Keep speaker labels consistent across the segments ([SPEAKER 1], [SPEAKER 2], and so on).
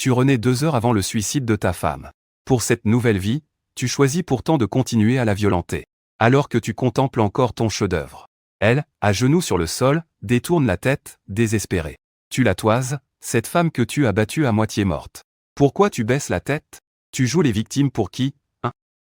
[SPEAKER 1] Tu renais 2 heures avant le suicide de ta femme. Pour cette nouvelle vie, tu choisis pourtant de continuer à la violenter. Alors que tu contemples encore ton chef-d'œuvre. Elle, à genoux sur le sol, détourne la tête, désespérée. Tu la toises, cette femme que tu as battue à moitié morte. Pourquoi tu baisses la tête? Tu joues les victimes pour qui?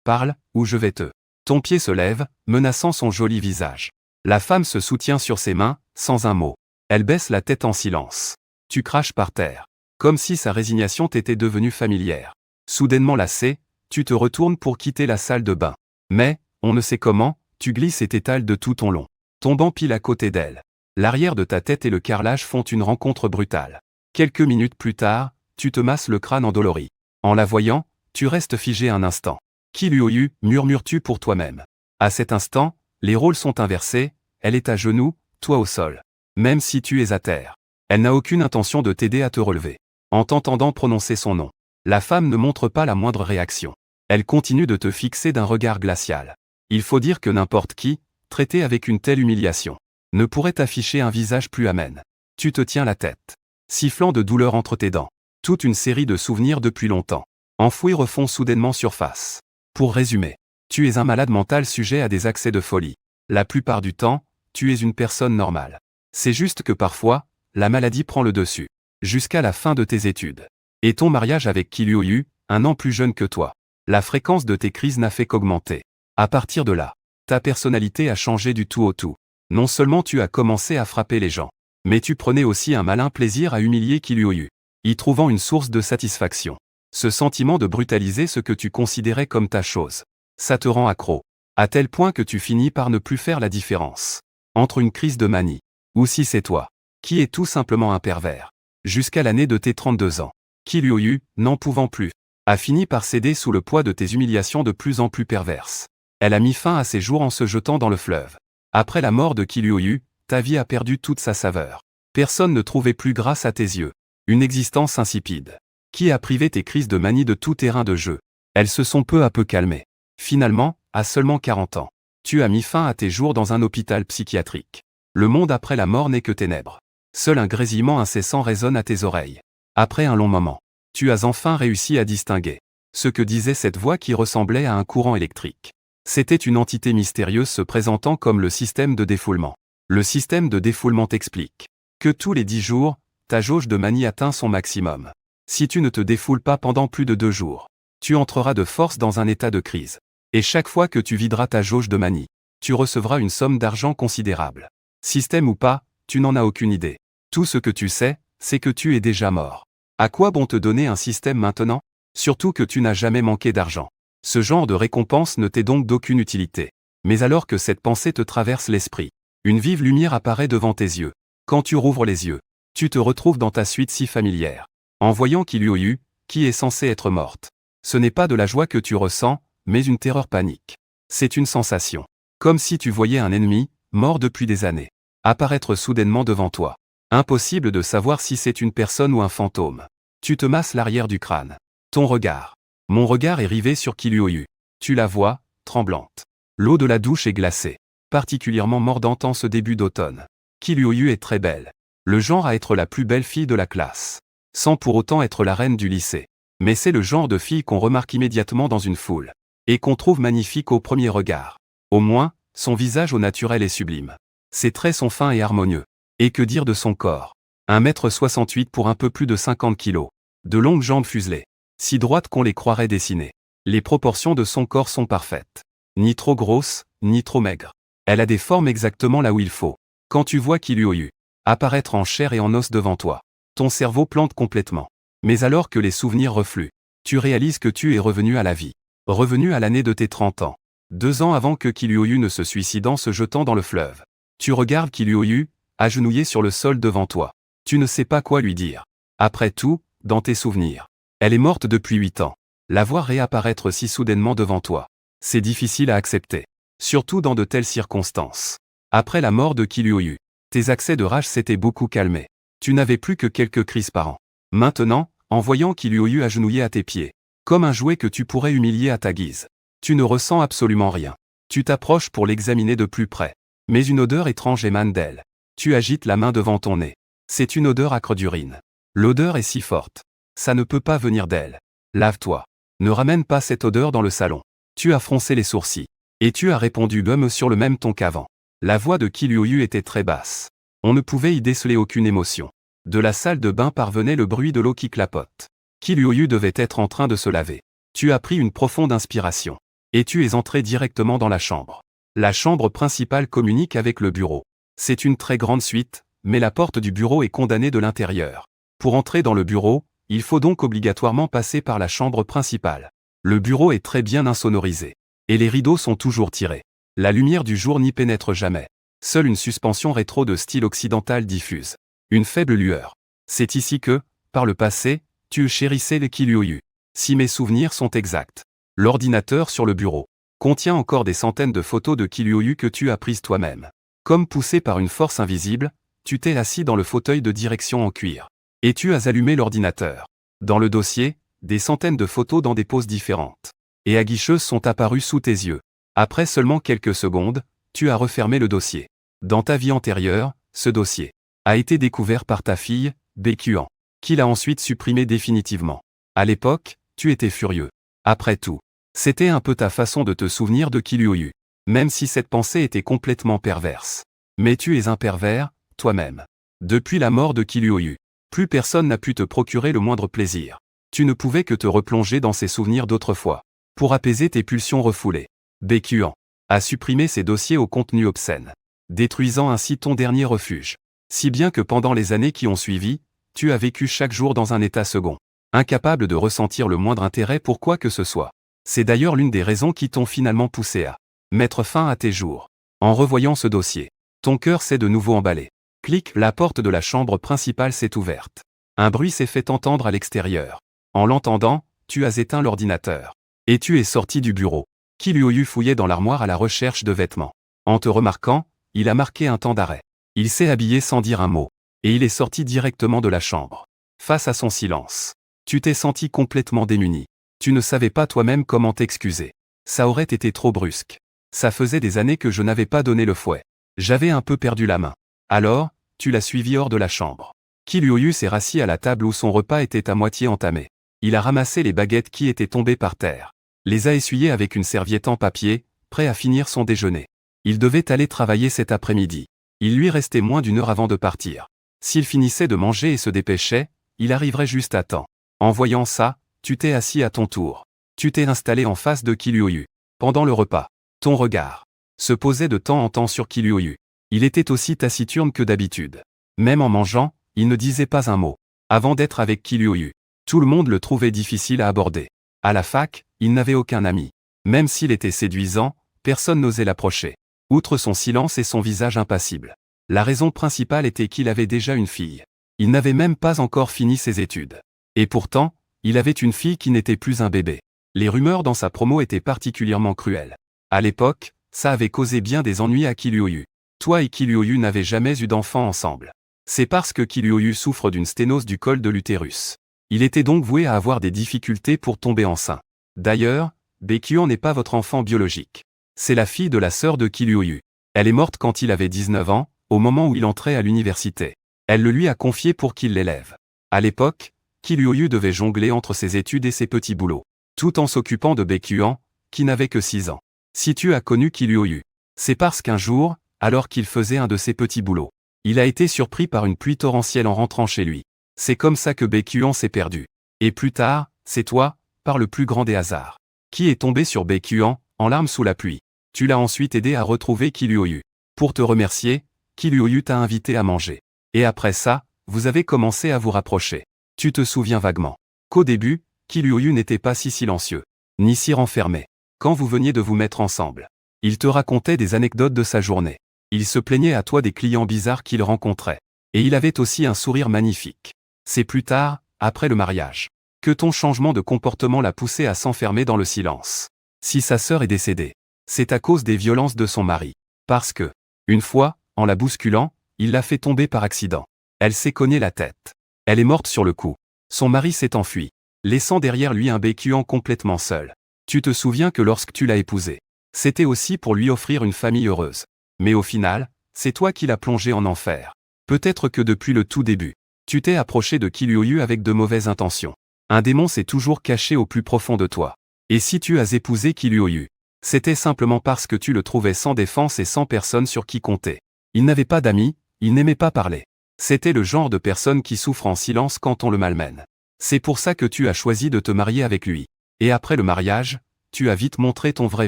[SPEAKER 1] Parle, ou je vais te. Ton pied se lève, menaçant son joli visage. La femme se soutient sur ses mains, sans un mot. Elle baisse la tête en silence. Tu craches par terre. Comme si sa résignation t'était devenue familière. Soudainement lassé, tu te retournes pour quitter la salle de bain. Mais, on ne sait comment, tu glisses et t'étales de tout ton long. Tombant pile à côté d'elle. L'arrière de ta tête et le carrelage font une rencontre brutale. Quelques minutes plus tard, tu te masses le crâne endolori. En la voyant, tu restes figé un instant. Qui lui a eu, murmures-tu pour toi-même. À cet instant, les rôles sont inversés, elle est à genoux, toi au sol. Même si tu es à terre. Elle n'a aucune intention de t'aider à te relever. En t'entendant prononcer son nom, la femme ne montre pas la moindre réaction. Elle continue de te fixer d'un regard glacial. Il faut dire que n'importe qui, traité avec une telle humiliation, ne pourrait afficher un visage plus amène. Tu te tiens la tête, sifflant de douleur entre tes dents. Toute une série de souvenirs depuis longtemps, enfouis refont soudainement surface. Pour résumer, tu es un malade mental sujet à des accès de folie. La plupart du temps, tu es une personne normale. C'est juste que parfois, la maladie prend le dessus. Jusqu'à la fin de tes études. Et ton mariage avec Kiryu, un an plus jeune que toi. La fréquence de tes crises n'a fait qu'augmenter. À partir de là, ta personnalité a changé du tout au tout. Non seulement tu as commencé à frapper les gens, mais tu prenais aussi un malin plaisir à humilier Kiryu, y trouvant une source de satisfaction. Ce sentiment de brutaliser ce que tu considérais comme ta chose. Ça te rend accro. À tel point que tu finis par ne plus faire la différence. Entre une crise de manie, ou si c'est toi, qui est tout simplement un pervers. Jusqu'à l'année de tes 32 ans. Kiryu, n'en pouvant plus, a fini par céder sous le poids de tes humiliations de plus en plus perverses. Elle a mis fin à ses jours en se jetant dans le fleuve. Après la mort de Kiryu, ta vie a perdu toute sa saveur. Personne ne trouvait plus grâce à tes yeux. Une existence insipide. Qui a privé tes crises de manie de tout terrain de jeu. Elles se sont peu à peu calmées. Finalement, à seulement 40 ans, tu as mis fin à tes jours dans un hôpital psychiatrique. Le monde après la mort n'est que ténèbres. Seul un grésillement incessant résonne à tes oreilles. Après un long moment, tu as enfin réussi à distinguer ce que disait cette voix qui ressemblait à un courant électrique. C'était une entité mystérieuse se présentant comme le système de défoulement. Le système de défoulement t'explique que tous les 10 jours, ta jauge de manie atteint son maximum. Si tu ne te défoules pas pendant plus de 2 jours, tu entreras de force dans un état de crise. Et chaque fois que tu videras ta jauge de manie, tu recevras une somme d'argent considérable. Système ou pas, tu n'en as aucune idée. Tout ce que tu sais, c'est que tu es déjà mort. À quoi bon te donner un système maintenant? Surtout que tu n'as jamais manqué d'argent. Ce genre de récompense ne t'est donc d'aucune utilité. Mais alors que cette pensée te traverse l'esprit, une vive lumière apparaît devant tes yeux. Quand tu rouvres les yeux, tu te retrouves dans ta suite si familière. En voyant Kiryu, qui est censée être morte. Ce n'est pas de la joie que tu ressens, mais une terreur panique. C'est une sensation. Comme si tu voyais un ennemi, mort depuis des années, apparaître soudainement devant toi. Impossible de savoir si c'est une personne ou un fantôme. Tu te masses l'arrière du crâne. Ton regard. Mon regard est rivé sur Kiryu. Tu la vois, tremblante. L'eau de la douche est glacée. Particulièrement mordante en ce début d'automne. Kiryu est très belle. Le genre à être la plus belle fille de la classe. Sans pour autant être la reine du lycée. Mais c'est le genre de fille qu'on remarque immédiatement dans une foule. Et qu'on trouve magnifique au premier regard. Au moins, son visage au naturel est sublime. Ses traits sont fins et harmonieux. Et que dire de son corps? 1,68 m pour un peu plus de 50 kg. De longues jambes fuselées. Si droites qu'on les croirait dessinées. Les proportions de son corps sont parfaites. Ni trop grosse, ni trop maigre. Elle a des formes exactement là où il faut. Quand tu vois Kiryu apparaître en chair et en os devant toi, ton cerveau plante complètement. Mais alors que les souvenirs refluent, tu réalises que tu es revenu à la vie. Revenu à l'année de tes 30 ans. 2 ans avant que Kiryu ne se suicide en se jetant dans le fleuve. Tu regardes Kiryu, agenouillé sur le sol devant toi. Tu ne sais pas quoi lui dire. Après tout, dans tes souvenirs, elle est morte depuis 8 ans. La voir réapparaître si soudainement devant toi, c'est difficile à accepter. Surtout dans de telles circonstances. Après la mort de Kiryu, tes accès de rage s'étaient beaucoup calmés. Tu n'avais plus que quelques crises par an. Maintenant, en voyant Kiryu agenouillé à tes pieds, comme un jouet que tu pourrais humilier à ta guise, tu ne ressens absolument rien. Tu t'approches pour l'examiner de plus près. Mais une odeur étrange émane d'elle. Tu agites la main devant ton nez. C'est une odeur âcre d'urine. L'odeur est si forte Ça ne peut pas venir d'elle. Lave-toi. Ne ramène pas cette odeur dans le salon. Tu as froncé les sourcils. Et tu as répondu sur le même ton qu'avant. La voix de Ki Luoyu était très basse. On ne pouvait y déceler aucune émotion. De la salle de bain parvenait le bruit de l'eau qui clapote. Ki Luoyu devait être en train de se laver. Tu as pris une profonde inspiration. Et tu es entré directement dans la chambre. La chambre principale communique avec le bureau. C'est une très grande suite, mais la porte du bureau est condamnée de l'intérieur. Pour entrer dans le bureau, il faut donc obligatoirement passer par la chambre principale. Le bureau est très bien insonorisé. Et les rideaux sont toujours tirés. La lumière du jour n'y pénètre jamais. Seule une suspension rétro de style occidental diffuse une faible lueur. C'est ici que, par le passé, tu chérissais les Ki Luoyu. Si mes souvenirs sont exacts. L'ordinateur sur le bureau contient encore des centaines de photos de Ki Luoyu que tu as prises toi-même. Comme poussé par une force invisible, tu t'es assis dans le fauteuil de direction en cuir. Et tu as allumé l'ordinateur. Dans le dossier, des centaines de photos dans des poses différentes et aguicheuses sont apparues sous tes yeux. Après seulement quelques secondes, tu as refermé le dossier. Dans ta vie antérieure, ce dossier a été découvert par ta fille, Baekuan, qui l'a ensuite supprimé définitivement. À l'époque, tu étais furieux. Après tout, c'était un peu ta façon de te souvenir de Ki Luoyu, même si cette pensée était complètement perverse. Mais tu es un pervers, toi-même. Depuis la mort de Ki Luoyu, plus personne n'a pu te procurer le moindre plaisir. Tu ne pouvais que te replonger dans ces souvenirs d'autrefois, pour apaiser tes pulsions refoulées. Baekuan a supprimé ces dossiers au contenu obscène, détruisant ainsi ton dernier refuge. Si bien que pendant les années qui ont suivi, tu as vécu chaque jour dans un état second, incapable de ressentir le moindre intérêt pour quoi que ce soit. C'est d'ailleurs l'une des raisons qui t'ont finalement poussé à mettre fin à tes jours. En revoyant ce dossier, ton cœur s'est de nouveau emballé. Clic, la porte de la chambre principale s'est ouverte. Un bruit s'est fait entendre à l'extérieur. En l'entendant, tu as éteint l'ordinateur. Et tu es sorti du bureau. Ki Luoyu fouillait dans l'armoire à la recherche de vêtements. En te remarquant, il a marqué un temps d'arrêt. Il s'est habillé sans dire un mot. Et il est sorti directement de la chambre. Face à son silence, tu t'es senti complètement démuni. Tu ne savais pas toi-même comment t'excuser. Ça aurait été trop brusque. Ça faisait des années que je n'avais pas donné le fouet. J'avais un peu perdu la main. Alors, tu l'as suivi hors de la chambre. Ki Luoyu s'est rassis à la table où son repas était à moitié entamé. Il a ramassé les baguettes qui étaient tombées par terre. Les a essuyées avec une serviette en papier, prêt à finir son déjeuner. Il devait aller travailler cet après-midi. Il lui restait moins d'une heure avant de partir. S'il finissait de manger et se dépêchait, il arriverait juste à temps. En voyant ça, tu t'es assis à ton tour. Tu t'es installé en face de Ki Luoyu. Pendant le repas, ton regard se posait de temps en temps sur Ki Luoyu. Il était aussi taciturne que d'habitude. Même en mangeant, il ne disait pas un mot. Avant d'être avec Ki Luoyu, tout le monde le trouvait difficile à aborder. À la fac, il n'avait aucun ami. Même s'il était séduisant, personne n'osait l'approcher. Outre son silence et son visage impassible. La raison principale était qu'il avait déjà une fille. Il n'avait même pas encore fini ses études. Et pourtant, il avait une fille qui n'était plus un bébé. Les rumeurs dans sa promo étaient particulièrement cruelles. À l'époque, ça avait causé bien des ennuis à Ki Luoyu. Toi et Ki Luoyu n'avez jamais eu d'enfant ensemble. C'est parce que Ki Luoyu souffre d'une sténose du col de l'utérus. Il était donc voué à avoir des difficultés pour tomber enceint. D'ailleurs, Baekuan n'est pas votre enfant biologique. C'est la fille de la sœur de Ki Luoyu. Elle est morte quand il avait 19 ans, au moment où il entrait à l'université. Elle le lui a confié pour qu'il l'élève. À l'époque, Ki Luoyu devait jongler entre ses études et ses petits boulots, tout en s'occupant de Baekuan, qui n'avait que 6 ans. Si tu as connu Ki Luoyu, c'est parce qu'un jour, alors qu'il faisait un de ses petits boulots, il a été surpris par une pluie torrentielle en rentrant chez lui. C'est comme ça que Baekuan s'est perdu. Et plus tard, c'est toi, par le plus grand des hasards, qui est tombé sur Baekuan, en larmes sous la pluie. Tu l'as ensuite aidé à retrouver Ki Luoyu. Pour te remercier, Ki Luoyu t'a invité à manger. Et après ça, vous avez commencé à vous rapprocher. Tu te souviens vaguement qu'au début, Ki Luoyu n'était pas si silencieux, ni si renfermé. Quand vous veniez de vous mettre ensemble, il te racontait des anecdotes de sa journée. Il se plaignait à toi des clients bizarres qu'il rencontrait. Et il avait aussi un sourire magnifique. C'est plus tard, après le mariage, que ton changement de comportement l'a poussé à s'enfermer dans le silence. Si sa sœur est décédée, c'est à cause des violences de son mari. Parce que, une fois, en la bousculant, il l'a fait tomber par accident. Elle s'est cogné la tête. Elle est morte sur le coup. Son mari s'est enfui, laissant derrière lui un Baekuan complètement seul. Tu te souviens que lorsque tu l'as épousé, c'était aussi pour lui offrir une famille heureuse. Mais au final, c'est toi qui l'as plongé en enfer. Peut-être que depuis le tout début, tu t'es approché de Ki Luoyu avec de mauvaises intentions. Un démon s'est toujours caché au plus profond de toi. Et si tu as épousé Kiryu, c'était simplement parce que tu le trouvais sans défense et sans personne sur qui compter. Il n'avait pas d'amis, il n'aimait pas parler. C'était le genre de personne qui souffre en silence quand on le malmène. C'est pour ça que tu as choisi de te marier avec lui. Et après le mariage, tu as vite montré ton vrai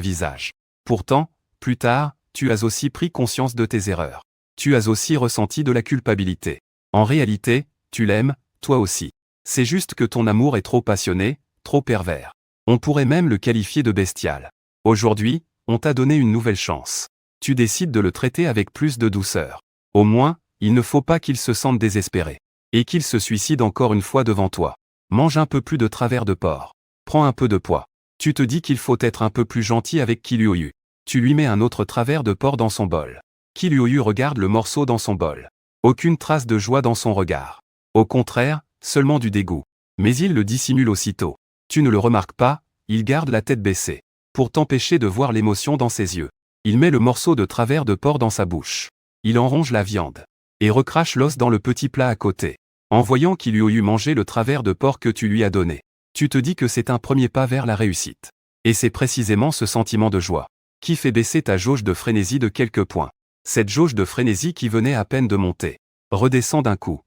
[SPEAKER 1] visage. Pourtant, plus tard, tu as aussi pris conscience de tes erreurs. Tu as aussi ressenti de la culpabilité. En réalité, tu l'aimes, toi aussi. C'est juste que ton amour est trop passionné, trop pervers. On pourrait même le qualifier de bestial. Aujourd'hui, on t'a donné une nouvelle chance. Tu décides de le traiter avec plus de douceur. Au moins, il ne faut pas qu'il se sente désespéré. Et qu'il se suicide encore une fois devant toi. Mange un peu plus de travers de porc. Prends un peu de poids. Tu te dis qu'il faut être un peu plus gentil avec Kiryu. Tu lui mets un autre travers de porc dans son bol. Kiryu regarde le morceau dans son bol. Aucune trace de joie dans son regard. Au contraire, seulement du dégoût. Mais il le dissimule aussitôt. Tu ne le remarques pas, il garde la tête baissée. Pour t'empêcher de voir l'émotion dans ses yeux. Il met le morceau de travers de porc dans sa bouche. Il en ronge la viande. Et recrache l'os dans le petit plat à côté. En voyant Kiryu manger le travers de porc que tu lui as donné. Tu te dis que c'est un premier pas vers la réussite. Et c'est précisément ce sentiment de joie qui fait baisser ta jauge de frénésie de quelques points. Cette jauge de frénésie qui venait à peine de monter redescend d'un coup.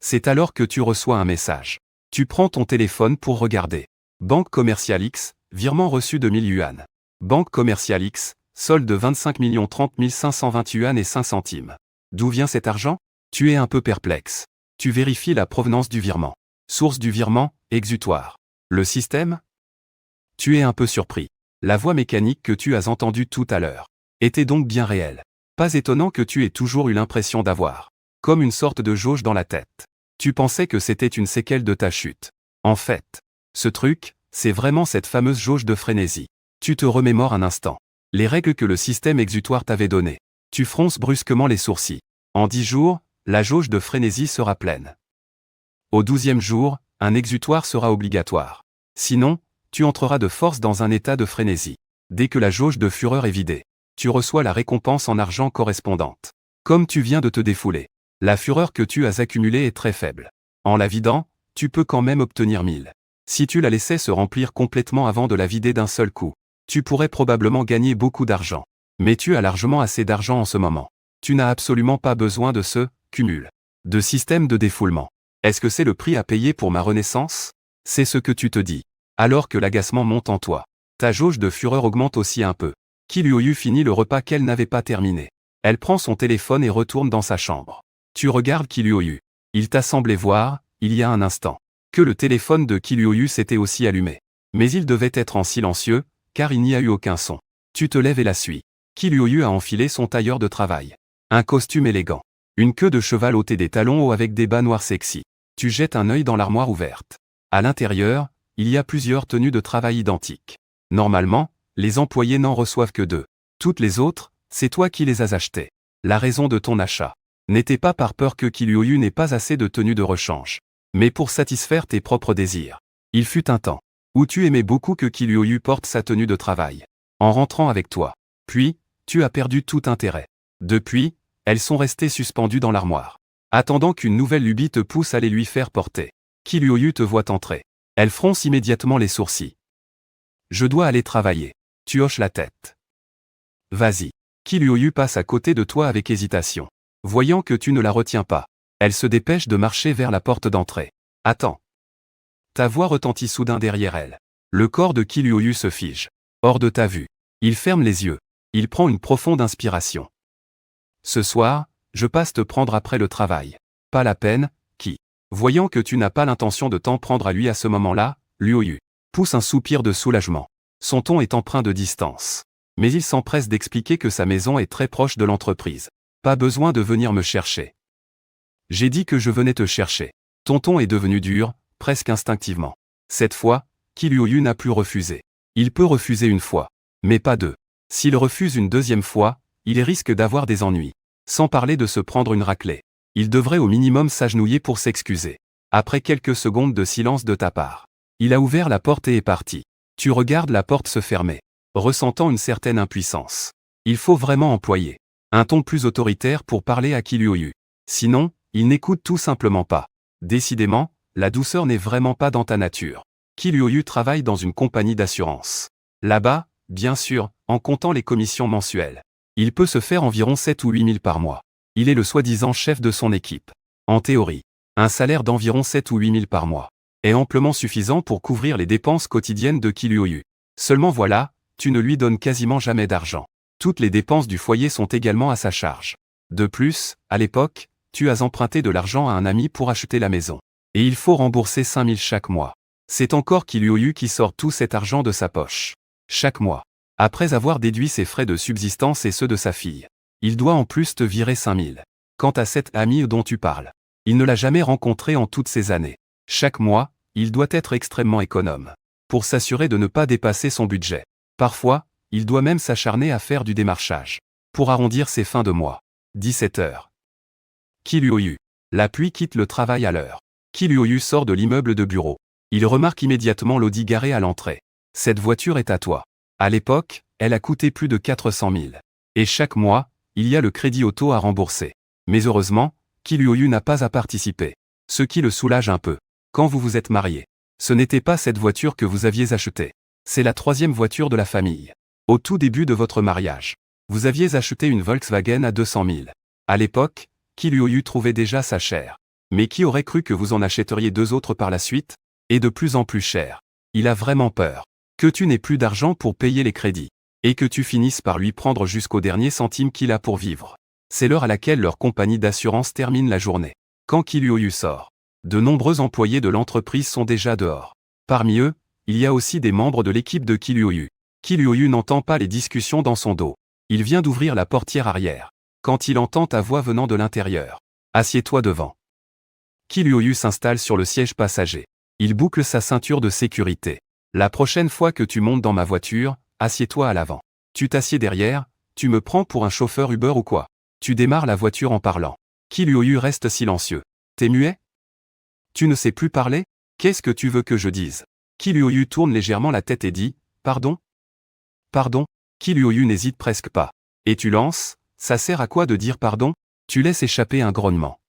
[SPEAKER 1] C'est alors que tu reçois un message. Tu prends ton téléphone pour regarder. Banque Commerciale X, virement reçu de 1000 yuan. Banque Commerciale X, solde de 25 30 520 yuan et 5 centimes. D'où vient cet argent? Tu es un peu perplexe. Tu vérifies la provenance du virement. Source du virement, exutoire. Le système? Tu es un peu surpris. La voix mécanique que tu as entendue tout à l'heure était donc bien réelle. Pas étonnant que tu aies toujours eu l'impression d'avoir comme une sorte de jauge dans la tête. Tu pensais que c'était une séquelle de ta chute. En fait, ce truc, c'est vraiment cette fameuse jauge de frénésie. Tu te remémores un instant les règles que le système exutoire t'avait données. Tu fronces brusquement les sourcils. En 10 jours, la jauge de frénésie sera pleine. Au 12e jour, un exutoire sera obligatoire. Sinon, tu entreras de force dans un état de frénésie. Dès que la jauge de fureur est vidée, tu reçois la récompense en argent correspondante. Comme tu viens de te défouler, la fureur que tu as accumulée est très faible. En la vidant, tu peux quand même obtenir 1000. Si tu la laissais se remplir complètement avant de la vider d'un seul coup, tu pourrais probablement gagner beaucoup d'argent. Mais tu as largement assez d'argent en ce moment. Tu n'as absolument pas besoin de ce cumul de système de défoulement. Est-ce que c'est le prix à payer pour ma renaissance? C'est ce que tu te dis. Alors que l'agacement monte en toi. Ta jauge de fureur augmente aussi un peu. Kiryu finit le repas qu'elle n'avait pas terminé. Elle prend son téléphone et retourne dans sa chambre. Tu regardes Kiryu. Il t'a semblé voir, il y a un instant, que le téléphone de Kiryu s'était aussi allumé. Mais il devait être en silencieux, car il n'y a eu aucun son. Tu te lèves et la suis. Kiryu a enfilé son tailleur de travail. Un costume élégant. Une queue de cheval ôtée des talons hauts avec des bas noirs sexy. Tu jettes un œil dans l'armoire ouverte. À l'intérieur, il y a plusieurs tenues de travail identiques. Normalement, les employés n'en reçoivent que 2. Toutes les autres, c'est toi qui les as achetées. La raison de ton achat n'était pas par peur que Kiryu n'ait pas assez de tenues de rechange, mais pour satisfaire tes propres désirs. Il fut un temps où tu aimais beaucoup que Kiryu porte sa tenue de travail en rentrant avec toi. Puis, tu as perdu tout intérêt. Depuis, elles sont restées suspendues dans l'armoire, attendant qu'une nouvelle lubie te pousse à les lui faire porter. Kiryu te voit entrer. Elle fronce immédiatement les sourcils. Je dois aller travailler. Tu hoches la tête. Vas-y. Kiryu passe à côté de toi avec hésitation. Voyant que tu ne la retiens pas, elle se dépêche de marcher vers la porte d'entrée. Attends. Ta voix retentit soudain derrière elle. Le corps de Kiryu se fige. Hors de ta vue. Il ferme les yeux. Il prend une profonde inspiration. Ce soir, je passe te prendre après le travail. Pas la peine, voyant que tu n'as pas l'intention de t'en prendre à lui à ce moment-là, Liu pousse un soupir de soulagement. Son ton est empreint de distance. Mais il s'empresse d'expliquer que sa maison est très proche de l'entreprise. Pas besoin de venir me chercher. J'ai dit que je venais te chercher. Ton ton est devenu dur, presque instinctivement. Cette fois, Kiryu n'a plus refusé. Il peut refuser une fois, mais pas 2. S'il refuse une deuxième fois, il risque d'avoir des ennuis. Sans parler de se prendre une raclée. Il devrait au minimum s'agenouiller pour s'excuser. Après quelques secondes de silence de ta part, il a ouvert la porte et est parti. Tu regardes la porte se fermer, ressentant une certaine impuissance. Il faut vraiment employer un ton plus autoritaire pour parler à Kiryu. Sinon, il n'écoute tout simplement pas. Décidément, la douceur n'est vraiment pas dans ta nature. Kim Hyo-yu travaille dans une compagnie d'assurance. Là-bas, bien sûr, en comptant les commissions mensuelles. Il peut se faire environ 7 ou 8 000 par mois. Il est le soi-disant chef de son équipe. En théorie, un salaire d'environ 7 ou 8 000 par mois est amplement suffisant pour couvrir les dépenses quotidiennes de Kim Hyo-yu. Seulement voilà, tu ne lui donnes quasiment jamais d'argent. Toutes les dépenses du foyer sont également à sa charge. De plus, à l'époque, tu as emprunté de l'argent à un ami pour acheter la maison. Et il faut rembourser 5 000 chaque mois. C'est encore Kim Hyo-yu qui sort tout cet argent de sa poche. Chaque mois. Après avoir déduit ses frais de subsistance et ceux de sa fille. Il doit en plus te virer 5 000. Quant à cet ami dont tu parles, il ne l'a jamais rencontré en toutes ces années. Chaque mois, il doit être extrêmement économe. Pour s'assurer de ne pas dépasser son budget. Parfois, il doit même s'acharner à faire du démarchage. Pour arrondir ses fins de mois. 17 heures. Kim Hyo-yu. La pluie quitte le travail à l'heure. Kim Hyo-yu sort de l'immeuble de bureau. Il remarque immédiatement l'Audi garé à l'entrée. Cette voiture est à toi. À l'époque, elle a coûté plus de 400 000. Et chaque mois, il y a le crédit auto à rembourser. Mais heureusement, Kim Hyo-yu n'a pas à participer. Ce qui le soulage un peu. Quand vous vous êtes mariés, ce n'était pas cette voiture que vous aviez achetée. C'est la troisième voiture de la famille. Au tout début de votre mariage, vous aviez acheté une Volkswagen à 200 000. À l'époque, Kim Hyo-yu trouvait déjà ça cher. Mais qui aurait cru que vous en achèteriez 2 autres par la suite? Et de plus en plus cher. Il a vraiment peur. Que tu n'aies plus d'argent pour payer les crédits. Et que tu finisses par lui prendre jusqu'au dernier centime qu'il a pour vivre. C'est l'heure à laquelle leur compagnie d'assurance termine la journée. Quand Kim Hyo-yu sort, de nombreux employés de l'entreprise sont déjà dehors. Parmi eux, il y a aussi des membres de l'équipe de Kim Hyo-yu. Kim Hyo-yu n'entend pas les discussions dans son dos. Il vient d'ouvrir la portière arrière. Quand il entend ta voix venant de l'intérieur. Assieds-toi devant. Kim Hyo-yu s'installe sur le siège passager. Il boucle sa ceinture de sécurité. La prochaine fois que tu montes dans ma voiture, assieds-toi à l'avant. Tu t'assieds derrière, tu me prends pour un chauffeur Uber ou quoi? Tu démarres la voiture en parlant. Kim Hyo-yu reste silencieux. T'es muet? Tu ne sais plus parler? Qu'est-ce que tu veux que je dise? Kim Hyo-yu tourne légèrement la tête et dit, pardon? Pardon? Kim Hyo-yu n'hésite presque pas. Et tu lances, ça sert à quoi de dire pardon? Tu laisses échapper un grognement.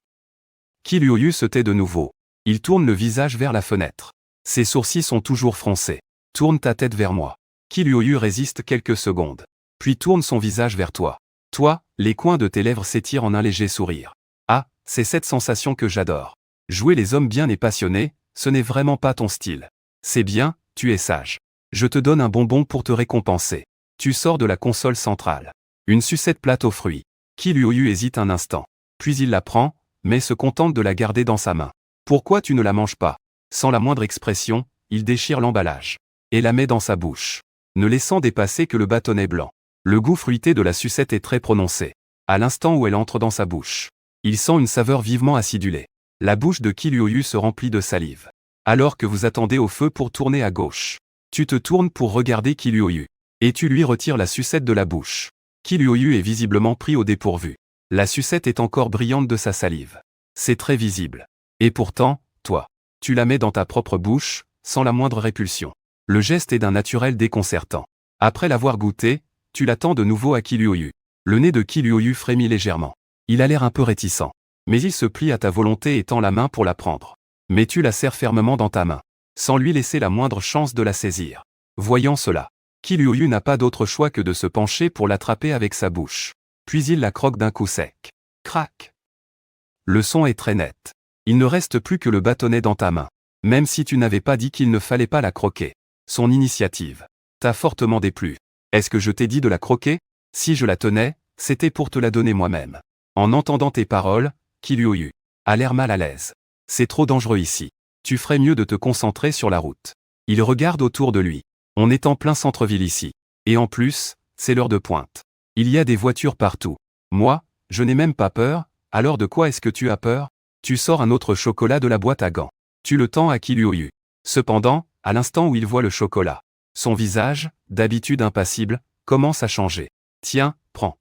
[SPEAKER 1] Kim Hyo-yu se tait de nouveau. Il tourne le visage vers la fenêtre. Ses sourcils sont toujours froncés. Tourne ta tête vers moi. Kim Hyo-yu résiste quelques secondes. Puis tourne son visage vers toi. Toi, les coins de tes lèvres s'étirent en un léger sourire. Ah, c'est cette sensation que j'adore. Jouer les hommes bien et passionnés, ce n'est vraiment pas ton style. C'est bien, tu es sage. Je te donne un bonbon pour te récompenser. Tu sors de la console centrale. Une sucette plate aux fruits. Kim Hyo-yu hésite un instant. Puis il la prend, mais se contente de la garder dans sa main. Pourquoi tu ne la manges pas? Sans la moindre expression, il déchire l'emballage. Et la met dans sa bouche. Ne laissant dépasser que le bâtonnet blanc. Le goût fruité de la sucette est très prononcé. À l'instant où elle entre dans sa bouche. Il sent une saveur vivement acidulée. La bouche de Kim Hyo-yu se remplit de salive. Alors que vous attendez au feu pour tourner à gauche. Tu te tournes pour regarder Kim Hyo-yu. Et tu lui retires la sucette de la bouche. Kim Hyo-yu est visiblement pris au dépourvu. La sucette est encore brillante de sa salive. C'est très visible. Et pourtant, toi, tu la mets dans ta propre bouche, sans la moindre répulsion. Le geste est d'un naturel déconcertant. Après l'avoir goûté, tu l'attends de nouveau à Kim Hyo-yu. Le nez de Kim Hyo-yu frémit légèrement. Il a l'air un peu réticent. Mais il se plie à ta volonté et tend la main pour la prendre. Mais tu la serres fermement dans ta main, sans lui laisser la moindre chance de la saisir. Voyant cela, Kim Hyo-yu n'a pas d'autre choix que de se pencher pour l'attraper avec sa bouche. Puis il la croque d'un coup sec. Crac. Le son est très net. Il ne reste plus que le bâtonnet dans ta main. Même si tu n'avais pas dit qu'il ne fallait pas la croquer. Son initiative t'a fortement déplu. Est-ce que je t'ai dit de la croquer? Si je la tenais, c'était pour te la donner moi-même. En entendant tes paroles, Kim Hyo-yu a l'air mal à l'aise. C'est trop dangereux ici. Tu ferais mieux de te concentrer sur la route. Il regarde autour de lui. On est en plein centre-ville ici. Et en plus, c'est l'heure de pointe. Il y a des voitures partout. Moi, je n'ai même pas peur, alors de quoi est-ce que tu as peur? Tu sors un autre chocolat de la boîte à gants. Tu le tends à Kim Hyo-yu. Cependant, à l'instant où il voit le chocolat, son visage, d'habitude impassible, commence à changer. Tiens, prends.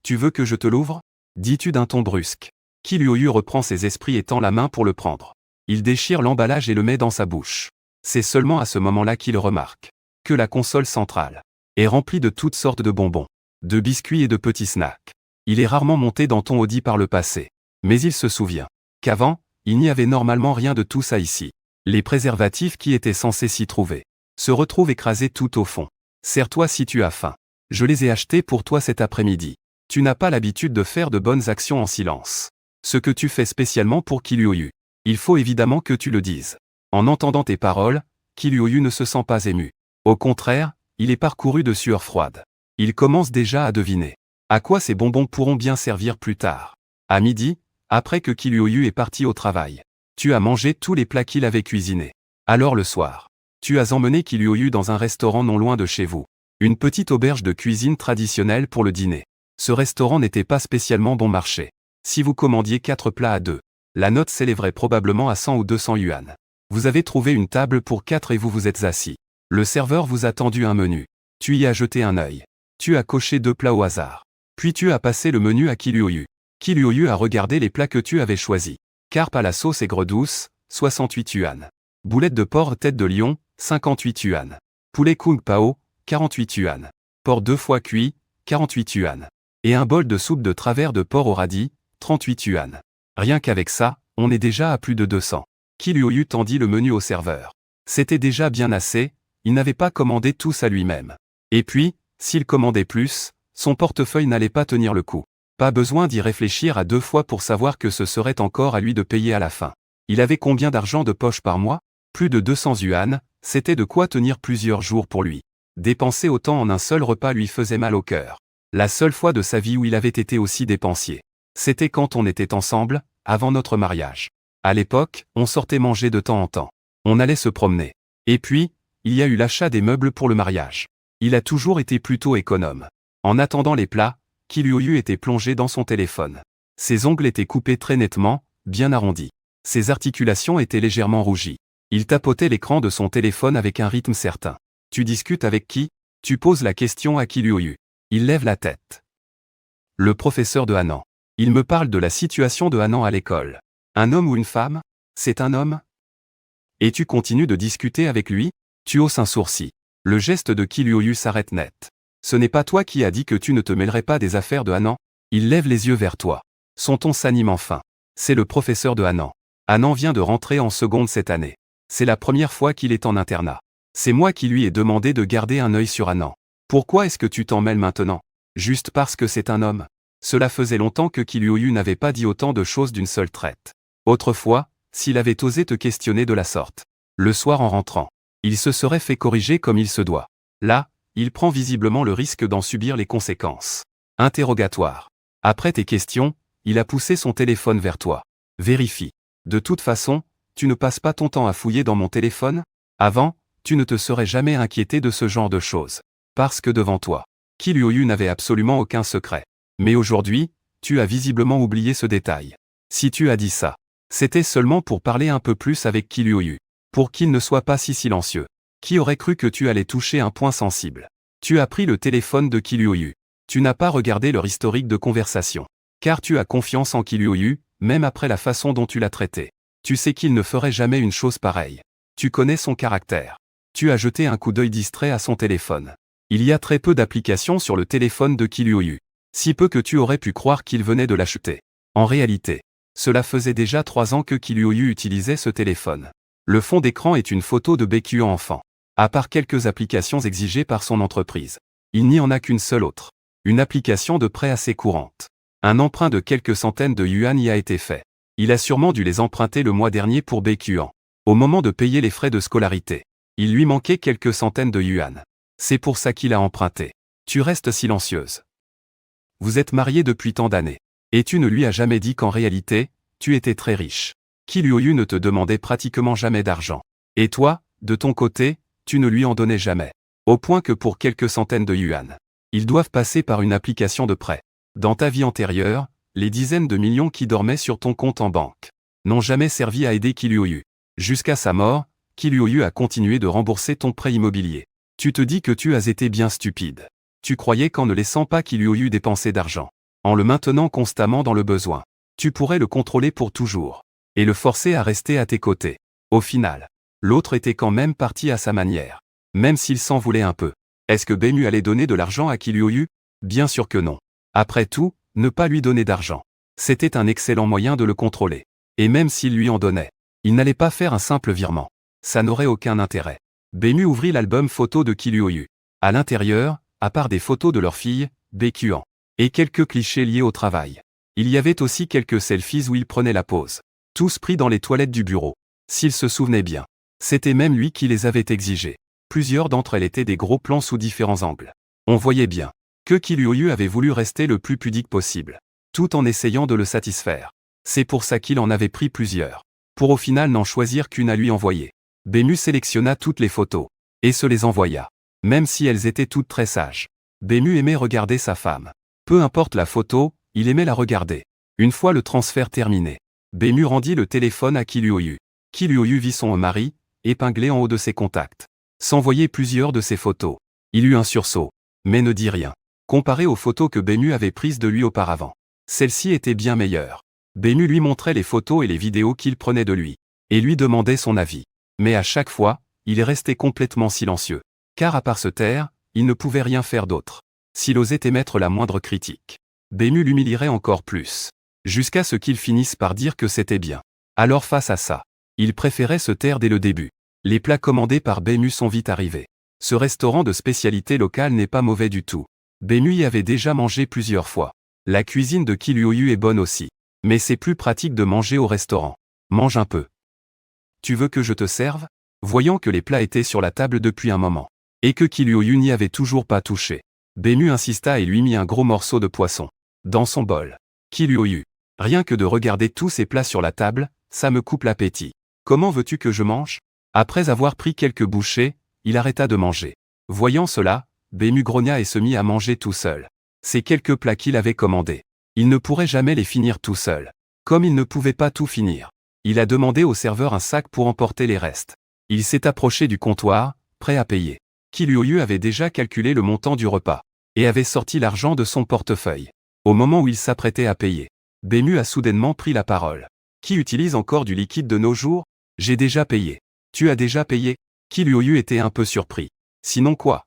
[SPEAKER 1] Tu veux que je te l'ouvre? Dis-tu d'un ton brusque. Kim Hyo-yu reprend ses esprits et tend la main pour le prendre. Il déchire l'emballage et le met dans sa bouche. C'est seulement à ce moment-là qu'il remarque que la console centrale est remplie de toutes sortes de bonbons, de biscuits et de petits snacks. Il est rarement monté dans ton Audi par le passé. Mais il se souvient qu'avant, Il n'y avait normalement rien de tout ça ici. Les préservatifs qui étaient censés s'y trouver se retrouvent écrasés tout au fond. Serre-toi si tu as faim. Je les ai achetés pour toi cet après-midi. Tu n'as pas l'habitude de faire de bonnes actions en silence. Ce que tu fais spécialement pour Kiryu. Il faut évidemment que tu le dises. En entendant tes paroles, Kiryu ne se sent pas ému. Au contraire, il est parcouru de sueur froide. Il commence déjà à deviner à quoi ces bonbons pourront bien servir plus tard. À midi, après que Kiryu est parti au travail, tu as mangé tous les plats qu'il avait cuisinés. Alors le soir, tu as emmené Kiryu dans un restaurant non loin de chez vous. Une petite auberge de cuisine traditionnelle pour le dîner. Ce restaurant n'était pas spécialement bon marché. Si vous commandiez 4 plats à 2, la note s'élèverait probablement à 100 ou 200 yuan. Vous avez trouvé une table pour 4 et vous vous êtes assis. Le serveur vous a tendu un menu. Tu y as jeté un œil. Tu as coché 2 plats au hasard. Puis tu as passé le menu à Kiryu. Kiryu a regardé les plats que tu avais choisis. Carpe à la sauce aigre douce, 68 yuan. Boulettes de porc tête de lion, 58 yuan. Poulet kung pao, 48 yuan. Porc 2 fois cuit, 48 yuan. Et un bol de soupe de travers de porc au radis, 38 yuan. Rien qu'avec ça, on est déjà à plus de 200. Kiryu tendit le menu au serveur. C'était déjà bien assez, il n'avait pas commandé tous à lui-même. Et puis, s'il commandait plus, son portefeuille n'allait pas tenir le coup. Pas besoin d'y réfléchir à 2 fois pour savoir que ce serait encore à lui de payer à la fin. Il avait combien d'argent de poche par mois? Plus de 200 yuan, c'était de quoi tenir plusieurs jours pour lui. Dépenser autant en un seul repas lui faisait mal au cœur. La seule fois de sa vie où il avait été aussi dépensier, c'était quand on était ensemble, avant notre mariage. À l'époque, on sortait manger de temps en temps. On allait se promener. Et puis, il y a eu l'achat des meubles pour le mariage. Il a toujours été plutôt économe. En attendant les plats, Kiryu était plongé dans son téléphone. Ses ongles étaient coupés très nettement, bien arrondis. Ses articulations étaient légèrement rougies. Il tapotait l'écran de son téléphone avec un rythme certain. Tu discutes avec qui? Tu poses la question à Kiryu. Il lève la tête. Le professeur de Hanan. Il me parle de la situation de Hanan à l'école. Un homme ou une femme? C'est un homme? Et tu continues de discuter avec lui? Tu hausses un sourcil. Le geste de Kiryu s'arrête net. Ce n'est pas toi qui as dit que tu ne te mêlerais pas des affaires de Hanan? Il lève les yeux vers toi. Son ton s'anime enfin. C'est le professeur de Hanan. Hanan vient de rentrer en seconde cette année. C'est la première fois qu'il est en internat. C'est moi qui lui ai demandé de garder un œil sur Hanan. Pourquoi est-ce que tu t'en mêles maintenant? Juste parce que c'est un homme? Cela faisait longtemps que Kiryu n'avait pas dit autant de choses d'une seule traite. Autrefois, s'il avait osé te questionner de la sorte, le soir en rentrant, il se serait fait corriger comme il se doit. Là, il prend visiblement le risque d'en subir les conséquences. Interrogatoire. Après tes questions, il a poussé son téléphone vers toi. Vérifie. De toute façon, tu ne passes pas ton temps à fouiller dans mon téléphone? Avant, tu ne te serais jamais inquiété de ce genre de choses. Parce que devant toi, Kiryu n'avait absolument aucun secret. Mais aujourd'hui, tu as visiblement oublié ce détail. Si tu as dit ça, c'était seulement pour parler un peu plus avec Kiryu. Pour qu'il ne soit pas si silencieux. Qui aurait cru que tu allais toucher un point sensible? Tu as pris le téléphone de Kiryu. Tu n'as pas regardé leur historique de conversation. Car tu as confiance en Kiryu, même après la façon dont tu l'as traité. Tu sais qu'il ne ferait jamais une chose pareille. Tu connais son caractère. Tu as jeté un coup d'œil distrait à son téléphone. Il y a très peu d'applications sur le téléphone de Kiryu. Si peu que tu aurais pu croire qu'il venait de l'acheter. En réalité, cela faisait déjà 3 ans que Kiryu utilisait ce téléphone. Le fond d'écran est une photo de BQ enfant. À part quelques applications exigées par son entreprise, il n'y en a qu'une seule autre. Une application de prêt assez courante. Un emprunt de quelques centaines de yuan y a été fait. Il a sûrement dû les emprunter le mois dernier pour BQan. Au moment de payer les frais de scolarité, il lui manquait quelques centaines de yuan. C'est pour ça qu'il a emprunté. Tu restes silencieuse. Vous êtes mariés depuis tant d'années. Et tu ne lui as jamais dit qu'en réalité, tu étais très riche. Kiryu ne te demandait pratiquement jamais d'argent. Et toi, de ton côté, tu ne lui en donnais jamais. Au point que pour quelques centaines de yuan, ils doivent passer par une application de prêt. Dans ta vie antérieure, les dizaines de millions qui dormaient sur ton compte en banque n'ont jamais servi à aider Kiryu. Jusqu'à sa mort, Kiryu a continué de rembourser ton prêt immobilier. Tu te dis que tu as été bien stupide. Tu croyais qu'en ne laissant pas Kiryu dépenser d'argent, en le maintenant constamment dans le besoin, tu pourrais le contrôler pour toujours, et le forcer à rester à tes côtés. Au final, l'autre était quand même parti à sa manière. Même s'il s'en voulait un peu. Est-ce que Bemu allait donner de l'argent à Kiryu? Bien sûr que non. Après tout, ne pas lui donner d'argent. C'était un excellent moyen de le contrôler. Et même s'il lui en donnait, il n'allait pas faire un simple virement. Ça n'aurait aucun intérêt. Bému ouvrit l'album photo de Kiluoyu. À l'intérieur, à part des photos de leur fille, Baekhyun, et quelques clichés liés au travail, il y avait aussi quelques selfies où il prenait la pose. Tous pris dans les toilettes du bureau. S'il se souvenait bien, c'était même lui qui les avait exigés. Plusieurs d'entre elles étaient des gros plans sous différents angles. On voyait bien que Kiluoyu avait voulu rester le plus pudique possible, tout en essayant de le satisfaire. C'est pour ça qu'il en avait pris plusieurs, pour au final n'en choisir qu'une à lui envoyer. Bému sélectionna toutes les photos, et se les envoya, même si elles étaient toutes très sages. Bému aimait regarder sa femme. Peu importe la photo, il aimait la regarder. Une fois le transfert terminé, Bému rendit le téléphone à Kiluoyu. Kiluoyu vit son mari, épinglé en haut de ses contacts, s'envoyer plusieurs de ses photos. Il eut un sursaut, mais ne dit rien. Comparé aux photos que Bému avait prises de lui auparavant, celle-ci était bien meilleure. Bému lui montrait les photos et les vidéos qu'il prenait de lui, et lui demandait son avis. Mais à chaque fois, il restait complètement silencieux. Car à part se taire, il ne pouvait rien faire d'autre. S'il osait émettre la moindre critique, Bému l'humilierait encore plus, jusqu'à ce qu'il finisse par dire que c'était bien. Alors face à ça, il préférait se taire dès le début. Les plats commandés par Bému sont vite arrivés. Ce restaurant de spécialité locale n'est pas mauvais du tout. Bému y avait déjà mangé plusieurs fois. La cuisine de Kiluoyu est bonne aussi. Mais c'est plus pratique de manger au restaurant. Mange un peu. Tu veux que je te serve? Voyant que les plats étaient sur la table depuis un moment, et que Kiluoyu n'y avait toujours pas touché, Bému insista et lui mit un gros morceau de poisson dans son bol. Kiluoyu, rien que de regarder tous ces plats sur la table, ça me coupe l'appétit. Comment veux-tu que je mange? Après avoir pris quelques bouchées, il arrêta de manger. Voyant cela, Bému grogna et se mit à manger tout seul. Ces quelques plats qu'il avait commandés, il ne pourrait jamais les finir tout seul. Comme il ne pouvait pas tout finir, il a demandé au serveur un sac pour emporter les restes. Il s'est approché du comptoir, prêt à payer. Kiluoyu avait déjà calculé le montant du repas, et avait sorti l'argent de son portefeuille. Au moment où il s'apprêtait à payer, Bému a soudainement pris la parole. Qui utilise encore du liquide de nos jours? J'ai déjà payé. Tu as déjà payé? Kiluoyu était un peu surpris. Sinon quoi?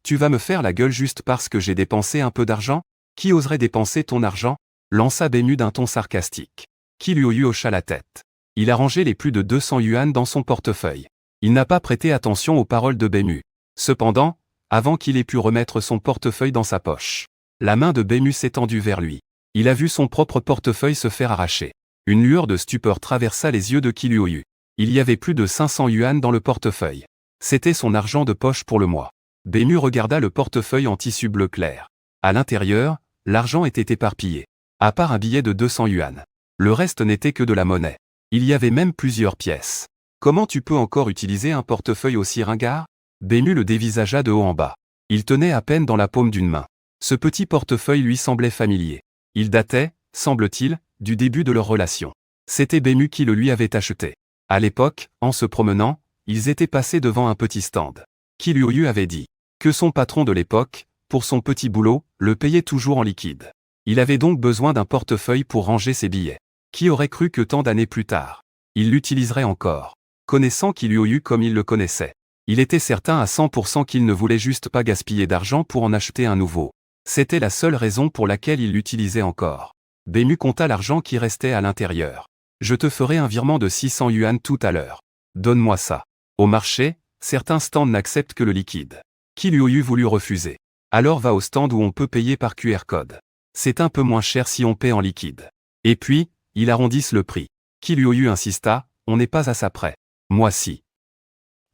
[SPEAKER 1] Tu vas me faire la gueule juste parce que j'ai dépensé un peu d'argent? Qui oserait dépenser ton argent? Lança Bému d'un ton sarcastique. Kiluoyu hocha la tête. Il a rangé les plus de 200 yuan dans son portefeuille. Il n'a pas prêté attention aux paroles de Bému. Cependant, avant qu'il ait pu remettre son portefeuille dans sa poche, la main de Bému s'est tendue vers lui. Il a vu son propre portefeuille se faire arracher. Une lueur de stupeur traversa les yeux de Kiluoyu. Il y avait plus de 500 yuan dans le portefeuille. C'était son argent de poche pour le mois. Bému regarda le portefeuille en tissu bleu clair. À l'intérieur, l'argent était éparpillé. À part un billet de 200 yuan. Le reste n'était que de la monnaie. Il y avait même plusieurs pièces. Comment tu peux encore utiliser un portefeuille aussi ringard? Bému le dévisagea de haut en bas. Il tenait à peine dans la paume d'une main. Ce petit portefeuille lui semblait familier. Il datait, semble-t-il, du début de leur relation. C'était Bému qui le lui avait acheté. À l'époque, en se promenant, ils étaient passés devant un petit stand. Kiluoyu avait dit que son patron de l'époque, pour son petit boulot, le payait toujours en liquide. Il avait donc besoin d'un portefeuille pour ranger ses billets. Qui aurait cru que tant d'années plus tard, il l'utiliserait encore? Connaissant Kiluoyu comme il le connaissait, il était certain à 100% qu'il ne voulait juste pas gaspiller d'argent pour en acheter un nouveau. C'était la seule raison pour laquelle il l'utilisait encore. Bému compta l'argent qui restait à l'intérieur. Je te ferai un virement de 600 yuan tout à l'heure. Donne-moi ça. Au marché, certains stands n'acceptent que le liquide. Kiluoyu voulut refuser. Alors va au stand où on peut payer par QR code. C'est un peu moins cher si on paie en liquide. Et puis, ils arrondissent le prix. Kiluoyu insista, on n'est pas à ça près. Moi si.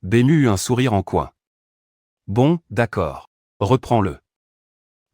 [SPEAKER 1] Bému eut un sourire en coin. Bon, d'accord. Reprends-le.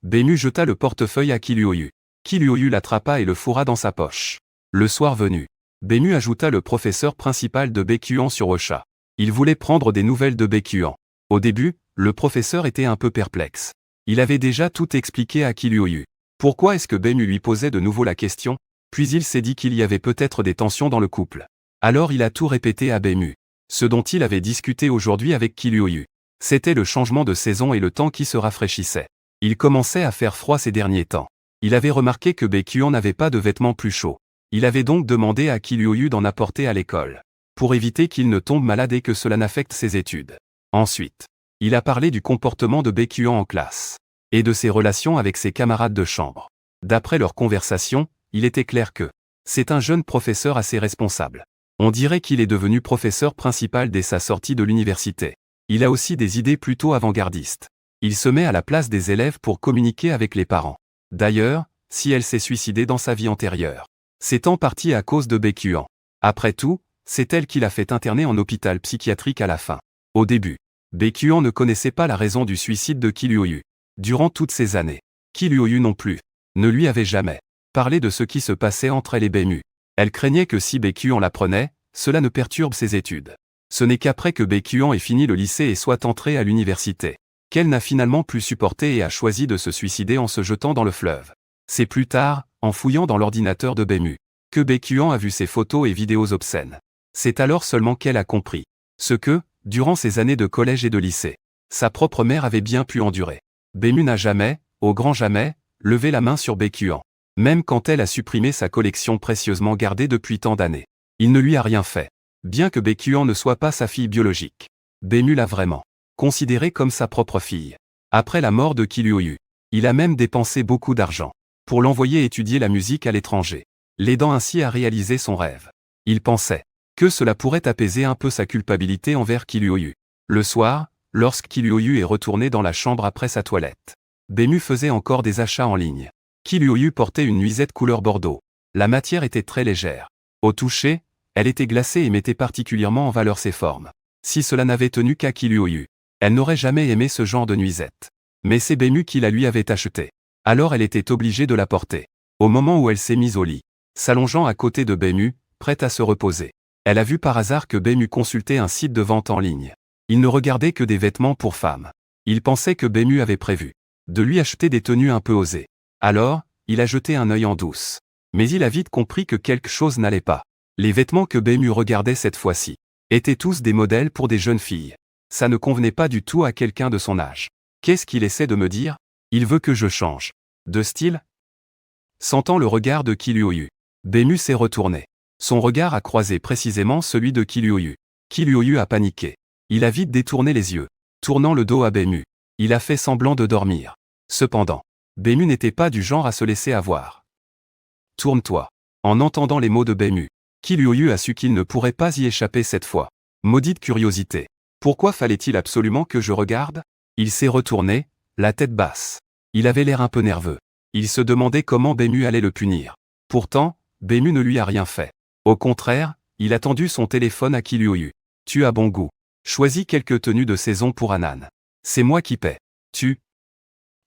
[SPEAKER 1] Bému jeta le portefeuille à Kiluoyu. Kiluoyu l'attrapa et le fourra dans sa poche. Le soir venu, Bému ajouta le professeur principal de Baekhyun sur Ocha. Il voulait prendre des nouvelles de Baekhyun. Au début, le professeur était un peu perplexe. Il avait déjà tout expliqué à Kiluoyu. Pourquoi est-ce que Bému lui posait de nouveau la question? Puis il s'est dit qu'il y avait peut-être des tensions dans le couple. Alors il a tout répété à Bému. Ce dont il avait discuté aujourd'hui avec Kiluoyu. C'était le changement de saison et le temps qui se rafraîchissait. Il commençait à faire froid ces derniers temps. Il avait remarqué que Baekhyun n'avait pas de vêtements plus chauds. Il avait donc demandé à Kiluoyu d'en apporter à l'école, pour éviter qu'il ne tombe malade et que cela n'affecte ses études. Ensuite, il a parlé du comportement de Baekhyun en classe, et de ses relations avec ses camarades de chambre. D'après leur conversation, il était clair que C'est un jeune professeur assez responsable. On dirait qu'il est devenu professeur principal dès sa sortie de l'université. Il a aussi des idées plutôt avant-gardistes. Il se met à la place des élèves pour communiquer avec les parents. D'ailleurs, si elle s'est suicidée dans sa vie antérieure, c'est en partie à cause de Baekhyun. Après tout, c'est elle qui l'a fait interner en hôpital psychiatrique à la fin. Au début, Baekhyun ne connaissait pas la raison du suicide de Kim Hyo-yu. Durant toutes ces années, Kim Hyo-yu non plus ne lui avait jamais parlé de ce qui se passait entre elle et Baekhyun. Elle craignait que si Baekhyun l'apprenait, cela ne perturbe ses études. Ce n'est qu'après que Baekhyun ait fini le lycée et soit entré à l'université qu'elle n'a finalement plus supporté et a choisi de se suicider en se jetant dans le fleuve. C'est plus tard, en fouillant dans l'ordinateur de Baekhyun, que Baekhyun a vu ses photos et vidéos obscènes. C'est alors seulement qu'elle a compris ce que, durant ses années de collège et de lycée, sa propre mère avait bien pu endurer. Baekhyun n'a jamais, au grand jamais, levé la main sur Baekhyun, même quand elle a supprimé sa collection précieusement gardée depuis tant d'années. Il ne lui a rien fait. Bien que Baekhyun ne soit pas sa fille biologique, Baekhyun l'a vraiment considérée comme sa propre fille. Après la mort de Kim Hyo-yu, il a même dépensé beaucoup d'argent pour l'envoyer étudier la musique à l'étranger, l'aidant ainsi à réaliser son rêve. Il pensait que cela pourrait apaiser un peu sa culpabilité envers Kim Hyo-yu. Le soir, lorsque Kim Hyo-yu est retourné dans la chambre après sa toilette, Baekhyun faisait encore des achats en ligne. Kim Hyo-yu portait une nuisette couleur bordeaux. La matière était très légère. Au toucher, elle était glacée et mettait particulièrement en valeur ses formes. Si cela n'avait tenu qu'à Kim Hyo-yu, elle n'aurait jamais aimé ce genre de nuisette. Mais c'est Baekhyun qui la lui avait achetée. Alors elle était obligée de la porter. Au moment où elle s'est mise au lit, s'allongeant à côté de Baekhyun, prête à se reposer, elle a vu par hasard que Baekhyun consultait un site de vente en ligne. Il ne regardait que des vêtements pour femmes. Il pensait que Baekhyun avait prévu de lui acheter des tenues un peu osées. Alors, il a jeté un œil en douce. Mais il a vite compris que quelque chose n'allait pas. Les vêtements que Baekhyun regardait cette fois-ci étaient tous des modèles pour des jeunes filles. Ça ne convenait pas du tout à quelqu'un de son âge. Qu'est-ce qu'il essaie de me dire? Il veut que je change de style? Sentant le regard de Kim Hyo-yu, Baekhyun s'est retourné. Son regard a croisé précisément celui de Kim Hyo-yu. Kim Hyo-yu a paniqué. Il a vite détourné les yeux, tournant le dos à Baekhyun. Il a fait semblant de dormir. Cependant, Baekhyun n'était pas du genre à se laisser avoir. Tourne-toi. En entendant les mots de Baekhyun, Kim Hyo-yu a su qu'il ne pourrait pas y échapper cette fois. Maudite curiosité. Pourquoi fallait-il absolument que je regarde? Il s'est retourné, la tête basse. Il avait l'air un peu nerveux. Il se demandait comment Baekhyun allait le punir. Pourtant, Baekhyun ne lui a rien fait. Au contraire, il a tendu son téléphone à Kim Hyo-yu. Tu as bon goût. Choisis quelques tenues de saison pour Hanan. C'est moi qui paie.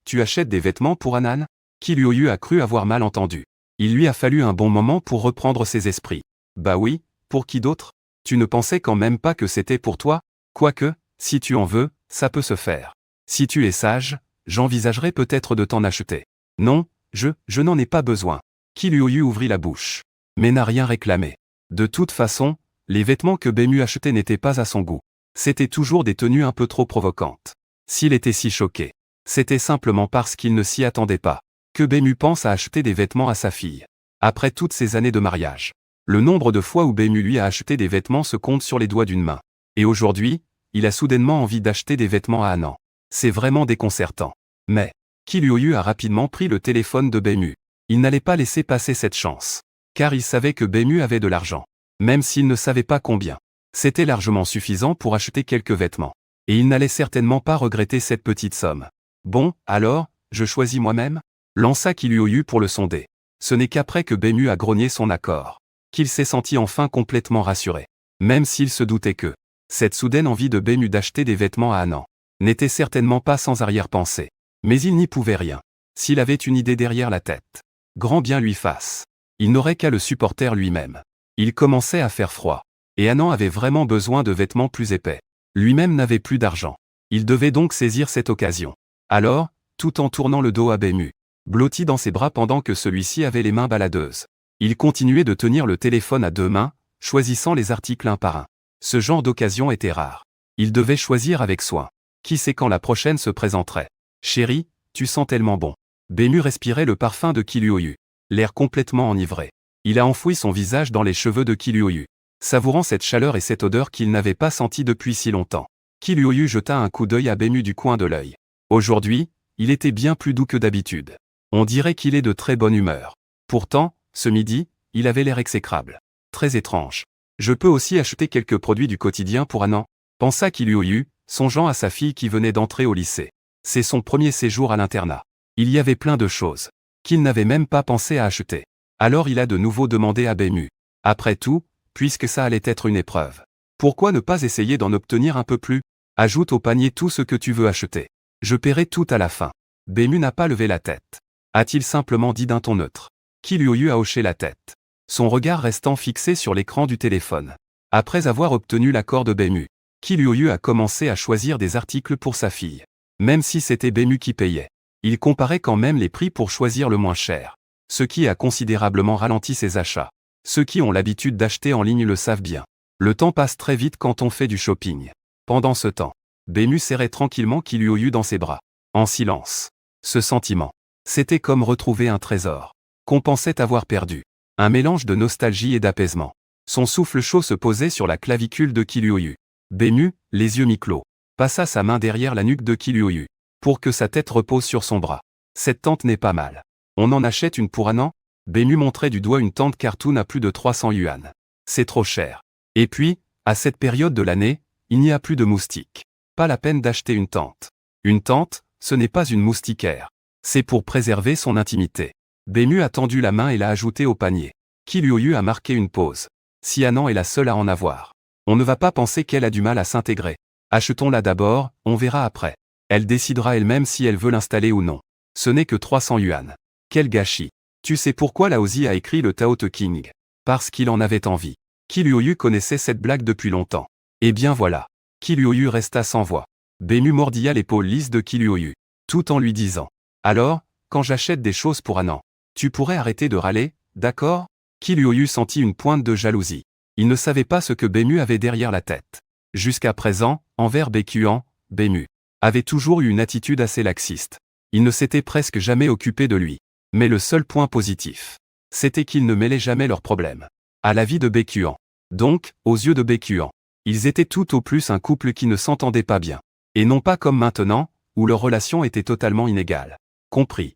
[SPEAKER 1] Tu achètes des vêtements pour Hanan? Kim Hyo-yu a cru avoir mal entendu. Il lui a fallu un bon moment pour reprendre ses esprits. Bah oui, pour qui d'autre? Tu ne pensais quand même pas que c'était pour toi? Quoique, si tu en veux, ça peut se faire. Si tu es sage, j'envisagerais peut-être de t'en acheter. Non, je n'en ai pas besoin. Kim Hyo-yu ouvrit la bouche, mais n'a rien réclamé. De toute façon, les vêtements que Baekhyun achetait n'étaient pas à son goût. C'étaient toujours des tenues un peu trop provocantes. S'il était si choqué, c'était simplement parce qu'il ne s'y attendait pas que Baekhyun pense à acheter des vêtements à sa fille. Après toutes ces années de mariage, le nombre de fois où Baekhyun lui a acheté des vêtements se compte sur les doigts d'une main. Et aujourd'hui, il a soudainement envie d'acheter des vêtements à Hanan. C'est vraiment déconcertant. Mais, Kim Hyo-yu a rapidement pris le téléphone de Baekhyun. Il n'allait pas laisser passer cette chance. Car il savait que Baekhyun avait de l'argent. Même s'il ne savait pas combien. C'était largement suffisant pour acheter quelques vêtements. Et il n'allait certainement pas regretter cette petite somme. Bon, alors, je choisis moi-même? Lança Kim Hyo-yu pour le sonder. Ce n'est qu'après que Baekhyun a grogné son accord qu'il s'est senti enfin complètement rassuré. Même s'il se doutait que cette soudaine envie de Baekhyun d'acheter des vêtements à Hanan n'était certainement pas sans arrière-pensée. Mais il n'y pouvait rien. S'il avait une idée derrière la tête, grand bien lui fasse. Il n'aurait qu'à le supporter lui-même. Il commençait à faire froid. Et Hanan avait vraiment besoin de vêtements plus épais. Lui-même n'avait plus d'argent. Il devait donc saisir cette occasion. Alors, tout en tournant le dos à Baekhyun, blotti dans ses bras pendant que celui-ci avait les mains baladeuses, il continuait de tenir le téléphone à deux mains, choisissant les articles un par un. Ce genre d'occasion était rare. Il devait choisir avec soin. Qui sait quand la prochaine se présenterait? Chérie, tu sens tellement bon. Baekhyun respirait le parfum de Kim Hyo-yu, l'air complètement enivré. Il a enfoui son visage dans les cheveux de Kim Hyo-yu, savourant cette chaleur et cette odeur qu'il n'avait pas sentie depuis si longtemps. Kim Hyo-yu jeta un coup d'œil à Baekhyun du coin de l'œil. Aujourd'hui, il était bien plus doux que d'habitude. On dirait qu'il est de très bonne humeur. Pourtant, ce midi, il avait l'air exécrable. Très étrange. Je peux aussi acheter quelques produits du quotidien pour un an, pensa Kiryu, songeant à sa fille qui venait d'entrer au lycée. C'est son premier séjour à l'internat. Il y avait plein de choses qu'il n'avait même pas pensé à acheter. Alors il a de nouveau demandé à Bému. Après tout, puisque ça allait être une épreuve, pourquoi ne pas essayer d'en obtenir un peu plus? Ajoute au panier tout ce que tu veux acheter. Je paierai tout à la fin. Bému n'a pas levé la tête. A-t-il simplement dit d'un ton neutre. Kiryu a hoché la tête, son regard restant fixé sur l'écran du téléphone. Après avoir obtenu l'accord de Bému, Kiryu a commencé à choisir des articles pour sa fille. Même si c'était Bému qui payait, il comparait quand même les prix pour choisir le moins cher. Ce qui a considérablement ralenti ses achats. Ceux qui ont l'habitude d'acheter en ligne le savent bien. Le temps passe très vite quand on fait du shopping. Pendant ce temps, Bému serrait tranquillement Kiryu dans ses bras, en silence. Ce sentiment, c'était comme retrouver un trésor qu'on pensait avoir perdu. Un mélange de nostalgie et d'apaisement. Son souffle chaud se posait sur la clavicule de Kiryu. Bému, les yeux mi-clos, passa sa main derrière la nuque de Kiryu, pour que sa tête repose sur son bras. Cette tente n'est pas mal. On en achète une pour un an? Bému montrait du doigt une tente cartoon à plus de 300 yuan. C'est trop cher. Et puis, à cette période de l'année, il n'y a plus de moustiques. Pas la peine d'acheter une tente. Une tente, ce n'est pas une moustiquaire. C'est pour préserver son intimité. Bému a tendu la main et l'a ajoutée au panier. Kiryu a marqué une pause. Si Anan est la seule à en avoir, on ne va pas penser qu'elle a du mal à s'intégrer. Achetons-la d'abord, on verra après. Elle décidera elle-même si elle veut l'installer ou non. Ce n'est que 300 yuan. Quel gâchis. Tu sais pourquoi Laozi a écrit le Tao Te King? Parce qu'il en avait envie. Kiryu connaissait cette blague depuis longtemps. Eh bien voilà. Kiryu resta sans voix. Bému mordilla l'épaule lisse de Kiryu, tout en lui disant. Alors, quand j'achète des choses pour Anan, tu pourrais arrêter de râler, d'accord? Kiryu sentit une pointe de jalousie. Il ne savait pas ce que Bému avait derrière la tête. Jusqu'à présent, envers Baekuan, Bému avait toujours eu une attitude assez laxiste. Il ne s'était presque jamais occupé de lui. Mais le seul point positif, c'était qu'il ne mêlait jamais leurs problèmes à la vie de Baekuan. Donc, aux yeux de Baekuan, ils étaient tout au plus un couple qui ne s'entendait pas bien. Et non pas comme maintenant, où leur relation était totalement inégale. Compris.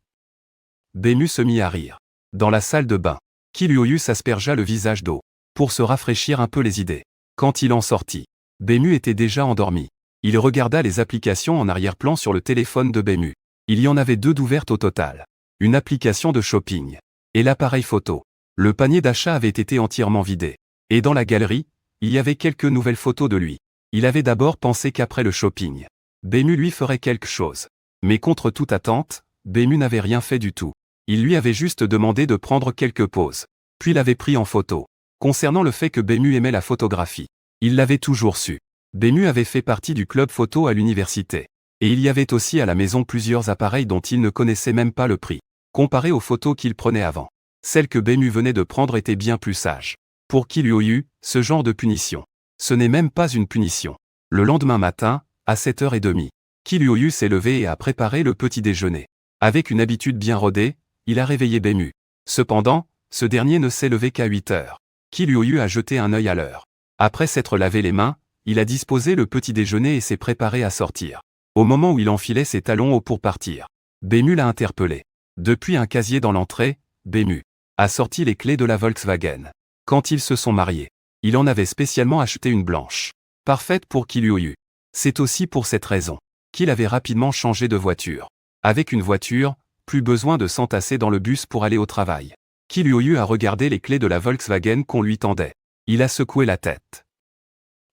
[SPEAKER 1] Bému se mit à rire. Dans la salle de bain, Kiryu s'aspergea le visage d'eau, pour se rafraîchir un peu les idées. Quand il en sortit, Bému était déjà endormi. Il regarda les applications en arrière-plan sur le téléphone de Bému. Il y en avait 2 d'ouvertes au total. Une application de shopping. Et l'appareil photo. Le panier d'achat avait été entièrement vidé. Et dans la galerie, il y avait quelques nouvelles photos de lui. Il avait d'abord pensé qu'après le shopping, Bému lui ferait quelque chose. Mais contre toute attente, Bému n'avait rien fait du tout. Il lui avait juste demandé de prendre quelques poses. Puis l'avait pris en photo. Concernant le fait que Bému aimait la photographie, il l'avait toujours su. Bému avait fait partie du club photo à l'université. Et il y avait aussi à la maison plusieurs appareils dont il ne connaissait même pas le prix. Comparé aux photos qu'il prenait avant, celle que Bému venait de prendre était bien plus sage. Pour Kiryu, ce genre de punition, ce n'est même pas une punition. Le lendemain matin, à 7h30, Kiryu s'est levé et a préparé le petit déjeuner. Avec une habitude bien rodée, il a réveillé Bému. Cependant, ce dernier ne s'est levé qu'à 8h. Kiryu a jeté un œil à l'heure. Après s'être lavé les mains, il a disposé le petit déjeuner et s'est préparé à sortir. Au moment où il enfilait ses talons hauts pour partir, Bému l'a interpellé. Depuis un casier dans l'entrée, Bému a sorti les clés de la Volkswagen. Quand ils se sont mariés, il en avait spécialement acheté une blanche, parfaite pour Kiryu. C'est aussi pour cette raison qu'il avait rapidement changé de voiture. Avec une voiture, plus besoin de s'entasser dans le bus pour aller au travail. Kiryu a regardé les clés de la Volkswagen qu'on lui tendait. Il a secoué la tête.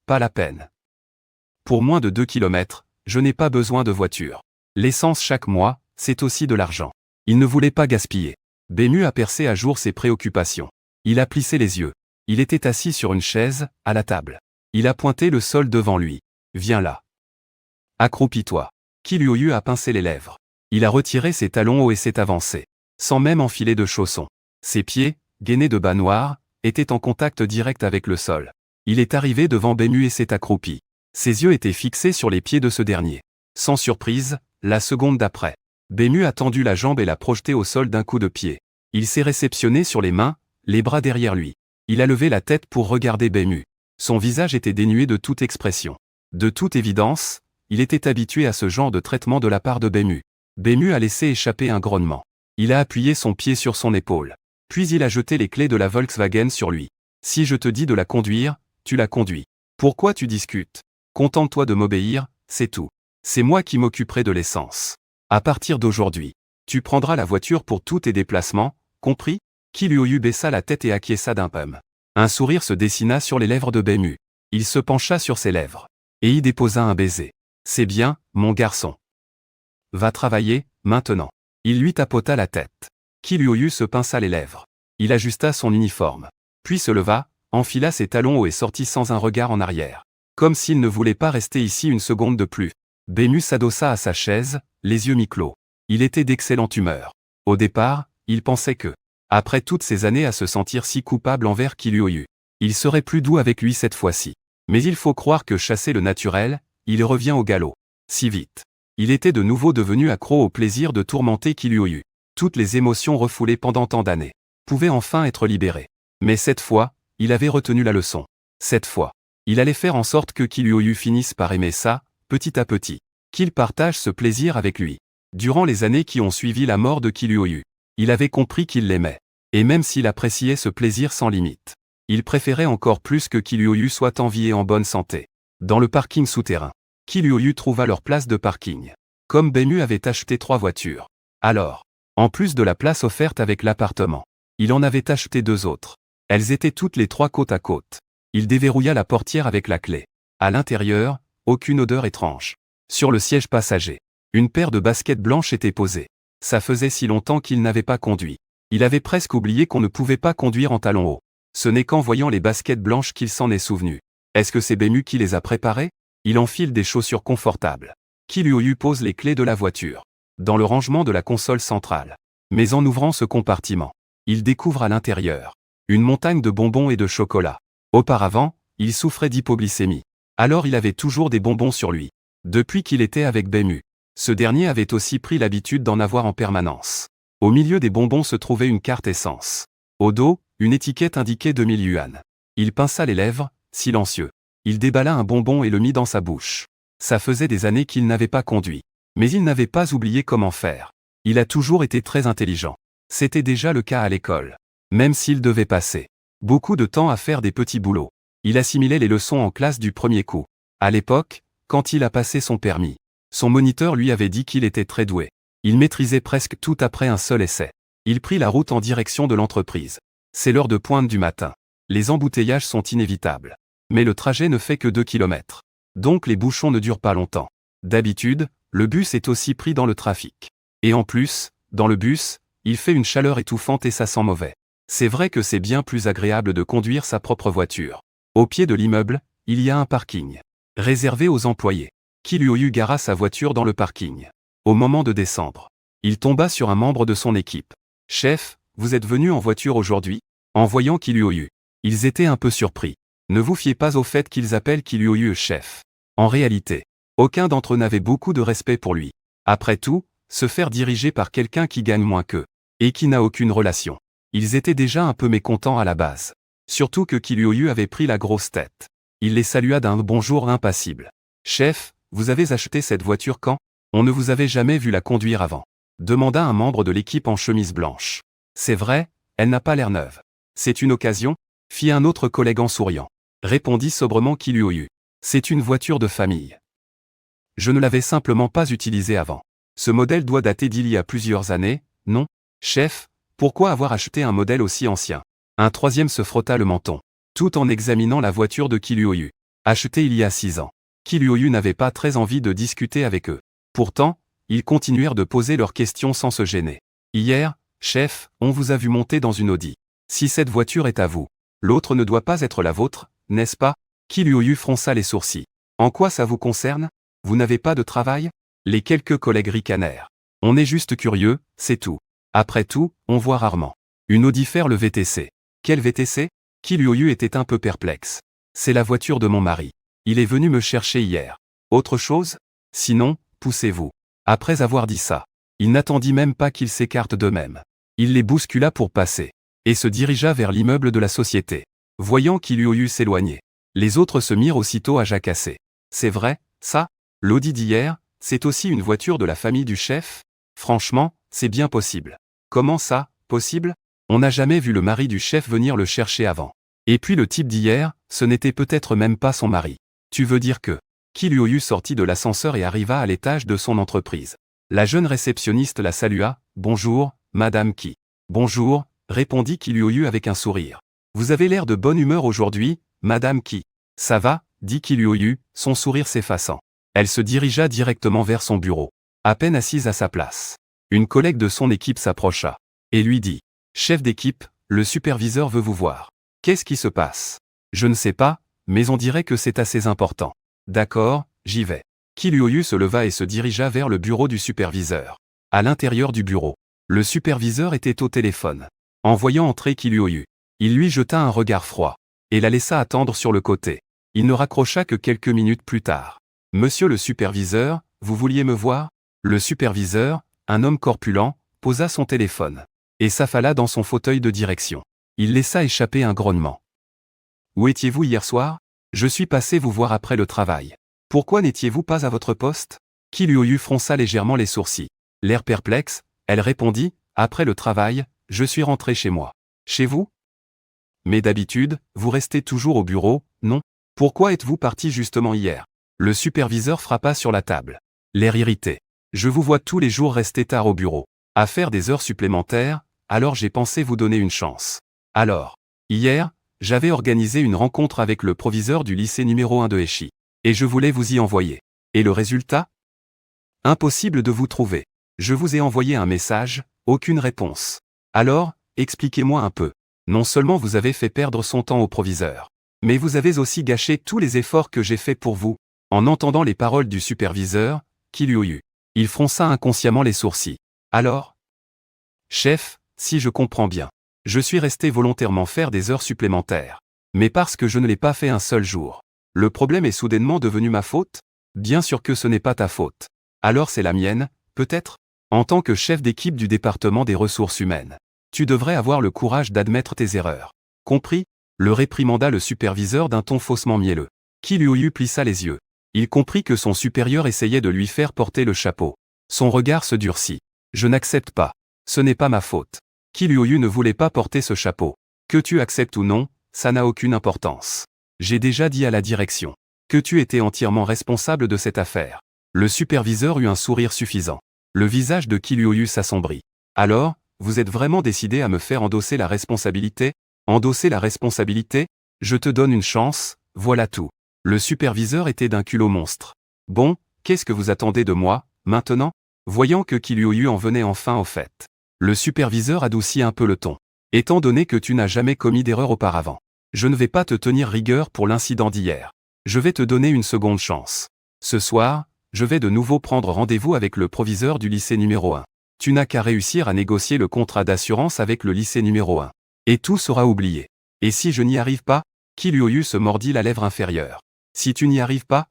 [SPEAKER 1] Pas la peine. Pour moins de 2 km, je n'ai pas besoin de voiture. L'essence chaque mois, c'est aussi de l'argent. Il ne voulait pas gaspiller. Bému a percé à jour ses préoccupations. Il a plissé les yeux. Il était assis sur une chaise, à la table. Il a pointé le sol devant lui. Viens là. Accroupis-toi. Kiryu a pincé les lèvres. Il a retiré ses talons hauts et s'est avancé, sans même enfiler de chaussons. Ses pieds, gainés de bas noirs, étaient en contact direct avec le sol. Il est arrivé devant Bému et s'est accroupi. Ses yeux étaient fixés sur les pieds de ce dernier. Sans surprise, la seconde d'après, Bému a tendu la jambe et l'a projetée au sol d'un coup de pied. Il s'est réceptionné sur les mains, les bras derrière lui. Il a levé la tête pour regarder Bému. Son visage était dénué de toute expression. De toute évidence, il était habitué à ce genre de traitement de la part de Bému. Bému a laissé échapper un grognement. Il a appuyé son pied sur son épaule. Puis il a jeté les clés de la Volkswagen sur lui. Si je te dis de la conduire, tu la conduis. Pourquoi tu discutes? Contente-toi de m'obéir, c'est tout. C'est moi qui m'occuperai de l'essence. À partir d'aujourd'hui, tu prendras la voiture pour tous tes déplacements, compris? Kiryu baissa la tête et acquiesça d'un pomme. Un sourire se dessina sur les lèvres de Bemu. Il se pencha sur ses lèvres et y déposa un baiser. C'est bien, mon garçon. Va travailler, maintenant. Il lui tapota la tête. Kiryu se pinça les lèvres. Il ajusta son uniforme. Puis se leva, enfila ses talons hauts et sortit sans un regard en arrière. Comme s'il ne voulait pas rester ici une seconde de plus. Bemu s'adossa à sa chaise, les yeux mi-clos. Il était d'excellente humeur. Au départ, il pensait que, après toutes ces années à se sentir si coupable envers Kiryu, il serait plus doux avec lui cette fois-ci. Mais il faut croire que chassé le naturel, il revient au galop. Si vite. Il était de nouveau devenu accro au plaisir de tourmenter Kiryu. Toutes les émotions refoulées pendant tant d'années pouvaient enfin être libérées. Mais cette fois, il avait retenu la leçon. Cette fois, il allait faire en sorte que Kiryu finisse par aimer ça, petit à petit. Qu'il partage ce plaisir avec lui. Durant les années qui ont suivi la mort de Kiryu, il avait compris qu'il l'aimait. Et même s'il appréciait ce plaisir sans limite, il préférait encore plus que Kiryu soit en vie et en bonne santé. Dans le parking souterrain, Kiryu trouva leur place de parking. Comme Bemu avait acheté 3 voitures. Alors, en plus de la place offerte avec l'appartement, il en avait acheté 2 autres. Elles étaient toutes les 3 côte à côte. Il déverrouilla la portière avec la clé. À l'intérieur, aucune odeur étrange. Sur le siège passager, une paire de baskets blanches était posée. Ça faisait si longtemps qu'il n'avait pas conduit. Il avait presque oublié qu'on ne pouvait pas conduire en talons hauts. Ce n'est qu'en voyant les baskets blanches qu'il s'en est souvenu. Est-ce que c'est Bemu qui les a préparées? Il enfile des chaussures confortables. Kiryu pose les clés de la voiture dans le rangement de la console centrale. Mais en ouvrant ce compartiment, il découvre à l'intérieur une montagne de bonbons et de chocolat. Auparavant, il souffrait d'hypoglycémie. Alors il avait toujours des bonbons sur lui. Depuis qu'il était avec Bemu, ce dernier avait aussi pris l'habitude d'en avoir en permanence. Au milieu des bonbons se trouvait une carte essence. Au dos, une étiquette indiquait 2000 yuan. Il pinça les lèvres, silencieux. Il déballa un bonbon et le mit dans sa bouche. Ça faisait des années qu'il n'avait pas conduit. Mais il n'avait pas oublié comment faire. Il a toujours été très intelligent. C'était déjà le cas à l'école. Même s'il devait passer beaucoup de temps à faire des petits boulots, il assimilait les leçons en classe du premier coup. À l'époque, quand il a passé son permis, son moniteur lui avait dit qu'il était très doué. Il maîtrisait presque tout après un seul essai. Il prit la route en direction de l'entreprise. C'est l'heure de pointe du matin. Les embouteillages sont inévitables. Mais le trajet ne fait que 2 kilomètres. Donc les bouchons ne durent pas longtemps. D'habitude, le bus est aussi pris dans le trafic. Et en plus, dans le bus, il fait une chaleur étouffante et ça sent mauvais. C'est vrai que c'est bien plus agréable de conduire sa propre voiture. Au pied de l'immeuble, il y a un parking réservé aux employés. Kiryu gara sa voiture dans le parking. Au moment de descendre, il tomba sur un membre de son équipe. « Chef, vous êtes venu en voiture aujourd'hui ?» En voyant Kiryu, ils étaient un peu surpris. Ne vous fiez pas au fait qu'ils appellent Kiryu chef. En réalité, aucun d'entre eux n'avait beaucoup de respect pour lui. Après tout, se faire diriger par quelqu'un qui gagne moins qu'eux, et qui n'a aucune relation. Ils étaient déjà un peu mécontents à la base. Surtout que Kiryu avait pris la grosse tête. Il les salua d'un bonjour impassible. « Chef, vous avez acheté cette voiture quand? On ne vous avait jamais vu la conduire avant. » demanda un membre de l'équipe en chemise blanche. « C'est vrai, elle n'a pas l'air neuve. C'est une occasion ?» fit un autre collègue en souriant. Répondit sobrement Kiryu. « C'est une voiture de famille. Je ne l'avais simplement pas utilisée avant. Ce modèle doit dater d'il y a plusieurs années, non? Chef, pourquoi avoir acheté un modèle aussi ancien? » Un troisième se frotta le menton, tout en examinant la voiture de Kiryu. Achetée il y a 6 ans. Kiryu n'avait pas très envie de discuter avec eux. Pourtant, ils continuèrent de poser leurs questions sans se gêner. Hier, chef, on vous a vu monter dans une Audi. Si cette voiture est à vous, l'autre ne doit pas être la vôtre, n'est-ce pas? Kiryu fronça les sourcils. En quoi ça vous concerne? Vous n'avez pas de travail? Les quelques collègues ricanèrent. On est juste curieux, c'est tout. Après tout, on voit rarement une Audi faire le VTC. Quel VTC? Kiryu était un peu perplexe. C'est la voiture de mon mari. Il est venu me chercher hier. Autre chose? Sinon, poussez-vous. Après avoir dit ça, il n'attendit même pas qu'ils s'écartent d'eux-mêmes. Il les bouscula pour passer, et se dirigea vers l'immeuble de la société. Voyant Kiryu s'éloigner, les autres se mirent aussitôt à jacasser. C'est vrai, ça? L'Audi d'hier, c'est aussi une voiture de la famille du chef? Franchement, c'est bien possible. Comment ça, possible? On n'a jamais vu le mari du chef venir le chercher avant. Et puis le type d'hier, ce n'était peut-être même pas son mari. Tu veux dire que Kim Hyo-yu sortit de l'ascenseur et arriva à l'étage de son entreprise. La jeune réceptionniste la salua. « Bonjour, Madame Ki. »« Bonjour », répondit Kim Hyo-yu avec un sourire. « Vous avez l'air de bonne humeur aujourd'hui, Madame Ki. »« Ça va », dit Kim Hyo-yu, son sourire s'effaçant. Elle se dirigea directement vers son bureau. À peine assise à sa place, une collègue de son équipe s'approcha et lui dit « Chef d'équipe, le superviseur veut vous voir. » « Qu'est-ce qui se passe ? » « Je ne sais pas, mais on dirait que c'est assez important. »« D'accord, j'y vais. » Kim Hyo-yu se leva et se dirigea vers le bureau du superviseur. À l'intérieur du bureau, le superviseur était au téléphone. En voyant entrer Kim Hyo-yu, il lui jeta un regard froid et la laissa attendre sur le côté. Il ne raccrocha que quelques minutes plus tard. « Monsieur le superviseur, vous vouliez me voir ?» Le superviseur, un homme corpulent, posa son téléphone et s'affala dans son fauteuil de direction. Il laissa échapper un grognement. « Où étiez-vous hier soir ? Je suis passé vous voir après le travail. Pourquoi n'étiez-vous pas à votre poste ?» Kim Hyo-yu fronça légèrement les sourcils. L'air perplexe, elle répondit « Après le travail, je suis rentré chez moi. »« Chez vous ? Mais d'habitude, vous restez toujours au bureau, non ? Pourquoi êtes-vous parti justement hier ?» Le superviseur frappa sur la table. L'air irrité. « Je vous vois tous les jours rester tard au bureau, à faire des heures supplémentaires, alors j'ai pensé vous donner une chance. Alors, hier, j'avais organisé une rencontre avec le proviseur du lycée numéro 1 de Echi. Et je voulais vous y envoyer. Et le résultat ? Impossible de vous trouver. Je vous ai envoyé un message, aucune réponse. Alors, expliquez-moi un peu. Non seulement vous avez fait perdre son temps au proviseur, mais vous avez aussi gâché tous les efforts que j'ai faits pour vous. » En entendant les paroles du superviseur, Kim Hyo-yu, il fronça inconsciemment les sourcils. « Alors ? Chef, si je comprends bien. Je suis resté volontairement faire des heures supplémentaires. Mais parce que je ne l'ai pas fait un seul jour. Le problème est soudainement devenu ma faute ? Bien sûr que ce n'est pas ta faute. Alors c'est la mienne, peut-être ? En tant que chef d'équipe du département des ressources humaines, tu devrais avoir le courage d'admettre tes erreurs. Compris ? Le réprimanda le superviseur d'un ton faussement mielleux. Kim Hyo-yu plissa les yeux. Il comprit que son supérieur essayait de lui faire porter le chapeau. Son regard se durcit. Je n'accepte pas. Ce n'est pas ma faute. Kim Hyo-yu ne voulait pas porter ce chapeau. Que tu acceptes ou non, ça n'a aucune importance. J'ai déjà dit à la direction que tu étais entièrement responsable de cette affaire. Le superviseur eut un sourire suffisant. Le visage de Kim Hyo-yu s'assombrit. Alors, vous êtes vraiment décidé à me faire endosser la responsabilité ? Endosser la responsabilité ? Je te donne une chance, voilà tout. Le superviseur était d'un culot monstre. Bon, qu'est-ce que vous attendez de moi, maintenant ? Voyant que Kim Hyo-yu en venait enfin au fait. Le superviseur adoucit un peu le ton. Étant donné que tu n'as jamais commis d'erreur auparavant, je ne vais pas te tenir rigueur pour l'incident d'hier. Je vais te donner une seconde chance. Ce soir, je vais de nouveau prendre rendez-vous avec le proviseur du lycée numéro 1. Tu n'as qu'à réussir à négocier le contrat d'assurance avec le lycée numéro 1. Et tout sera oublié. Et si je n'y arrive pas ? Kim Hyo-yu se mordit la lèvre inférieure. Si tu n'y arrives pas ?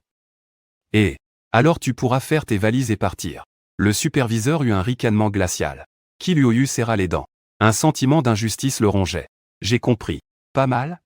[SPEAKER 1] Eh, alors tu pourras faire tes valises et partir. Le superviseur eut un ricanement glacial. Kim Hyo-yu serra les dents. Un sentiment d'injustice le rongeait. J'ai compris. Pas mal ?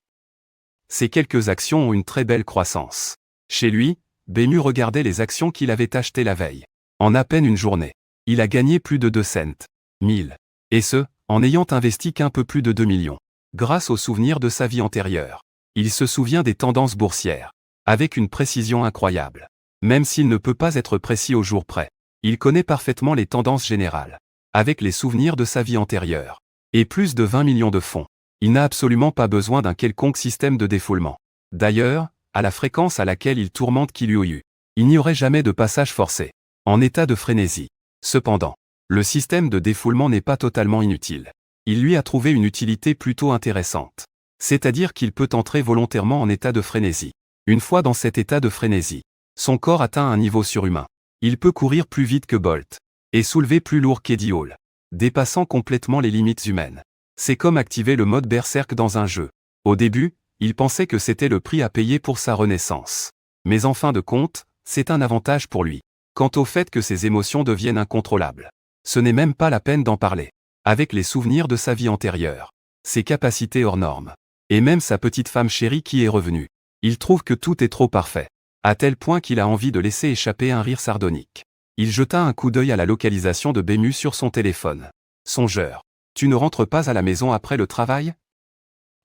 [SPEAKER 1] Ces quelques actions ont une très belle croissance. Chez lui, Bemu regardait les actions qu'il avait achetées la veille. En à peine une journée, il a gagné plus de 2 cents. 1000. Et ce, en n'ayant investi qu'un peu plus de 2 millions. Grâce aux souvenirs de sa vie antérieure. Il se souvient des tendances boursières. Avec une précision incroyable. Même s'il ne peut pas être précis au jour près. Il connaît parfaitement les tendances générales. Avec les souvenirs de sa vie antérieure. Et plus de 20 millions de fonds. Il n'a absolument pas besoin d'un quelconque système de défoulement. D'ailleurs, à la fréquence à laquelle il tourmente Kim Hyo-yu, il n'y aurait jamais de passage forcé. En état de frénésie. Cependant, le système de défoulement n'est pas totalement inutile. Il lui a trouvé une utilité plutôt intéressante. C'est-à-dire qu'il peut entrer volontairement en état de frénésie. Une fois dans cet état de frénésie, son corps atteint un niveau surhumain. Il peut courir plus vite que Bolt. Et soulever plus lourd qu'Eddie Hall. Dépassant complètement les limites humaines. C'est comme activer le mode berserk dans un jeu. Au début, il pensait que c'était le prix à payer pour sa renaissance. Mais en fin de compte, c'est un avantage pour lui. Quant au fait que ses émotions deviennent incontrôlables, ce n'est même pas la peine d'en parler. Avec les souvenirs de sa vie antérieure, ses capacités hors normes, et même sa petite femme chérie qui est revenue, il trouve que tout est trop parfait, à tel point qu'il a envie de laisser échapper un rire sardonique. Il jeta un coup d'œil à la localisation de Bemu sur son téléphone. Songeur. Tu ne rentres pas à la maison après le travail?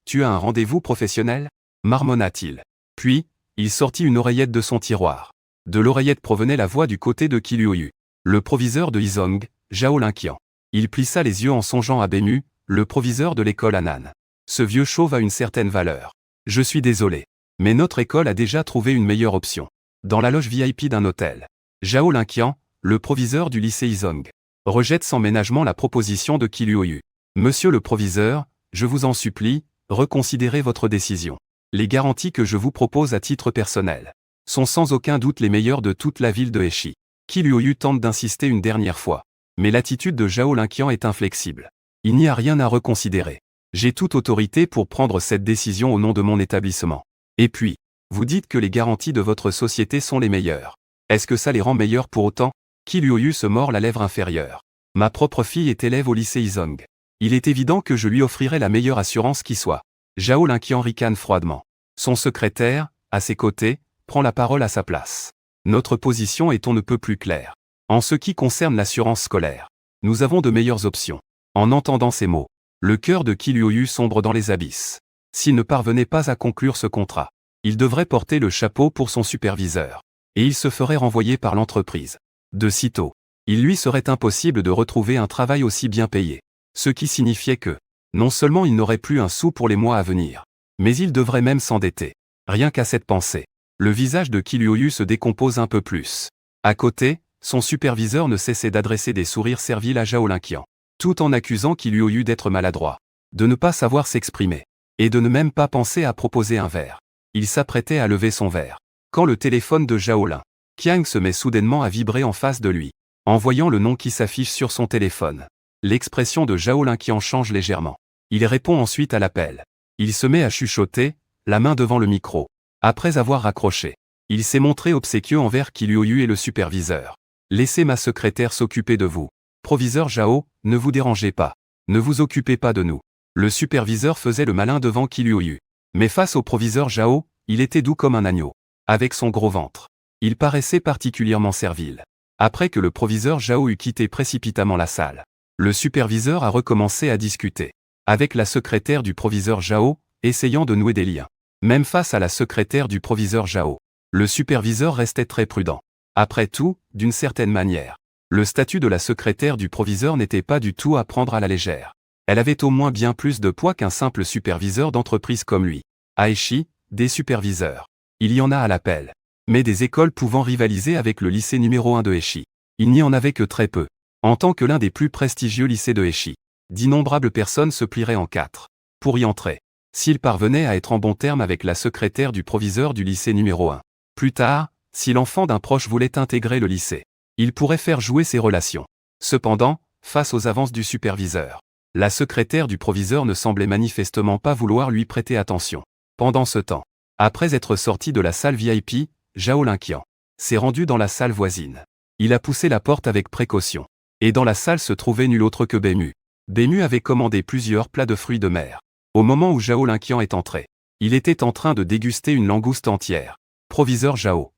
[SPEAKER 1] Tu as un rendez-vous professionnel? Marmonna-t-il. Puis, il sortit une oreillette de son tiroir. De l'oreillette provenait la voix du côté de Qiluoyu, le proviseur de Yizong, Zhao Linqian. Il plissa les yeux en songeant à Bemu, le proviseur de l'école Anan. Ce vieux chauve a une certaine valeur. Je suis désolé. Mais notre école a déjà trouvé une meilleure option. Dans la loge VIP d'un hôtel. Zhao Linqian, le proviseur du lycée Yizong, rejette sans ménagement la proposition de Qiluoyu. Monsieur le proviseur, je vous en supplie, reconsidérez votre décision. Les garanties que je vous propose à titre personnel sont sans aucun doute les meilleures de toute la ville de Heshi. Qiluoyu tente d'insister une dernière fois. Mais l'attitude de Zhao Linqian est inflexible. Il n'y a rien à reconsidérer. J'ai toute autorité pour prendre cette décision au nom de mon établissement. Et puis, vous dites que les garanties de votre société sont les meilleures. Est-ce que ça les rend meilleures pour autant? Qiluoyu se mord la lèvre inférieure. Ma propre fille est élève au lycée Yizong. Il est évident que je lui offrirai la meilleure assurance qui soit. Zhao Linqian ricane froidement. Son secrétaire, à ses côtés, prend la parole à sa place. Notre position est on ne peut plus claire. En ce qui concerne l'assurance scolaire, nous avons de meilleures options. En entendant ces mots, le cœur de Qiluoyu sombre dans les abysses. S'il ne parvenait pas à conclure ce contrat, il devrait porter le chapeau pour son superviseur. Et il se ferait renvoyer par l'entreprise. De sitôt, il lui serait impossible de retrouver un travail aussi bien payé. Ce qui signifiait que, non seulement il n'aurait plus un sou pour les mois à venir, mais il devrait même s'endetter. Rien qu'à cette pensée, le visage de Qiluoyu se décompose un peu plus. À côté, son superviseur ne cessait d'adresser des sourires serviles à Zhao Linqian, tout en accusant Qiluoyu d'être maladroit, de ne pas savoir s'exprimer, et de ne même pas penser à proposer un verre. Il s'apprêtait à lever son verre, quand le téléphone de Zhao Linqian se met soudainement à vibrer en face de lui. En voyant le nom qui s'affiche sur son téléphone, l'expression de Zhao Linqian change légèrement. Il répond ensuite à l'appel. Il se met à chuchoter, la main devant le micro. Après avoir raccroché, il s'est montré obséquieux envers Qiluoyu et le superviseur. Laissez ma secrétaire s'occuper de vous. Proviseur Zhao, ne vous dérangez pas. Ne vous occupez pas de nous. Le superviseur faisait le malin devant Qiluoyu. Mais face au proviseur Zhao, il était doux comme un agneau. Avec son gros ventre, il paraissait particulièrement servile. Après que le proviseur Zhao eut quitté précipitamment la salle, le superviseur a recommencé à discuter avec la secrétaire du proviseur Zhao, essayant de nouer des liens. Même face à la secrétaire du proviseur Zhao, le superviseur restait très prudent. Après tout, d'une certaine manière, le statut de la secrétaire du proviseur n'était pas du tout à prendre à la légère. Elle avait au moins bien plus de poids qu'un simple superviseur d'entreprise comme lui. À Heshi, des superviseurs, il y en a à l'appel. Mais des écoles pouvant rivaliser avec le lycée numéro 1 de Heshi, il n'y en avait que très peu. En tant que l'un des plus prestigieux lycées de Heshi, d'innombrables personnes se plieraient en quatre pour y entrer, s'il parvenait à être en bon terme avec la secrétaire du proviseur du lycée numéro 1. Plus tard, si l'enfant d'un proche voulait intégrer le lycée, il pourrait faire jouer ses relations. Cependant, face aux avances du superviseur, la secrétaire du proviseur ne semblait manifestement pas vouloir lui prêter attention. Pendant ce temps, après être sorti de la salle VIP, Zhao Linqian s'est rendu dans la salle voisine. Il a poussé la porte avec précaution. Et dans la salle se trouvait nul autre que Bemu. Bemu avait commandé plusieurs plats de fruits de mer. Au moment où Zhao Linqian est entré, il était en train de déguster une langouste entière. Proviseur Zhao.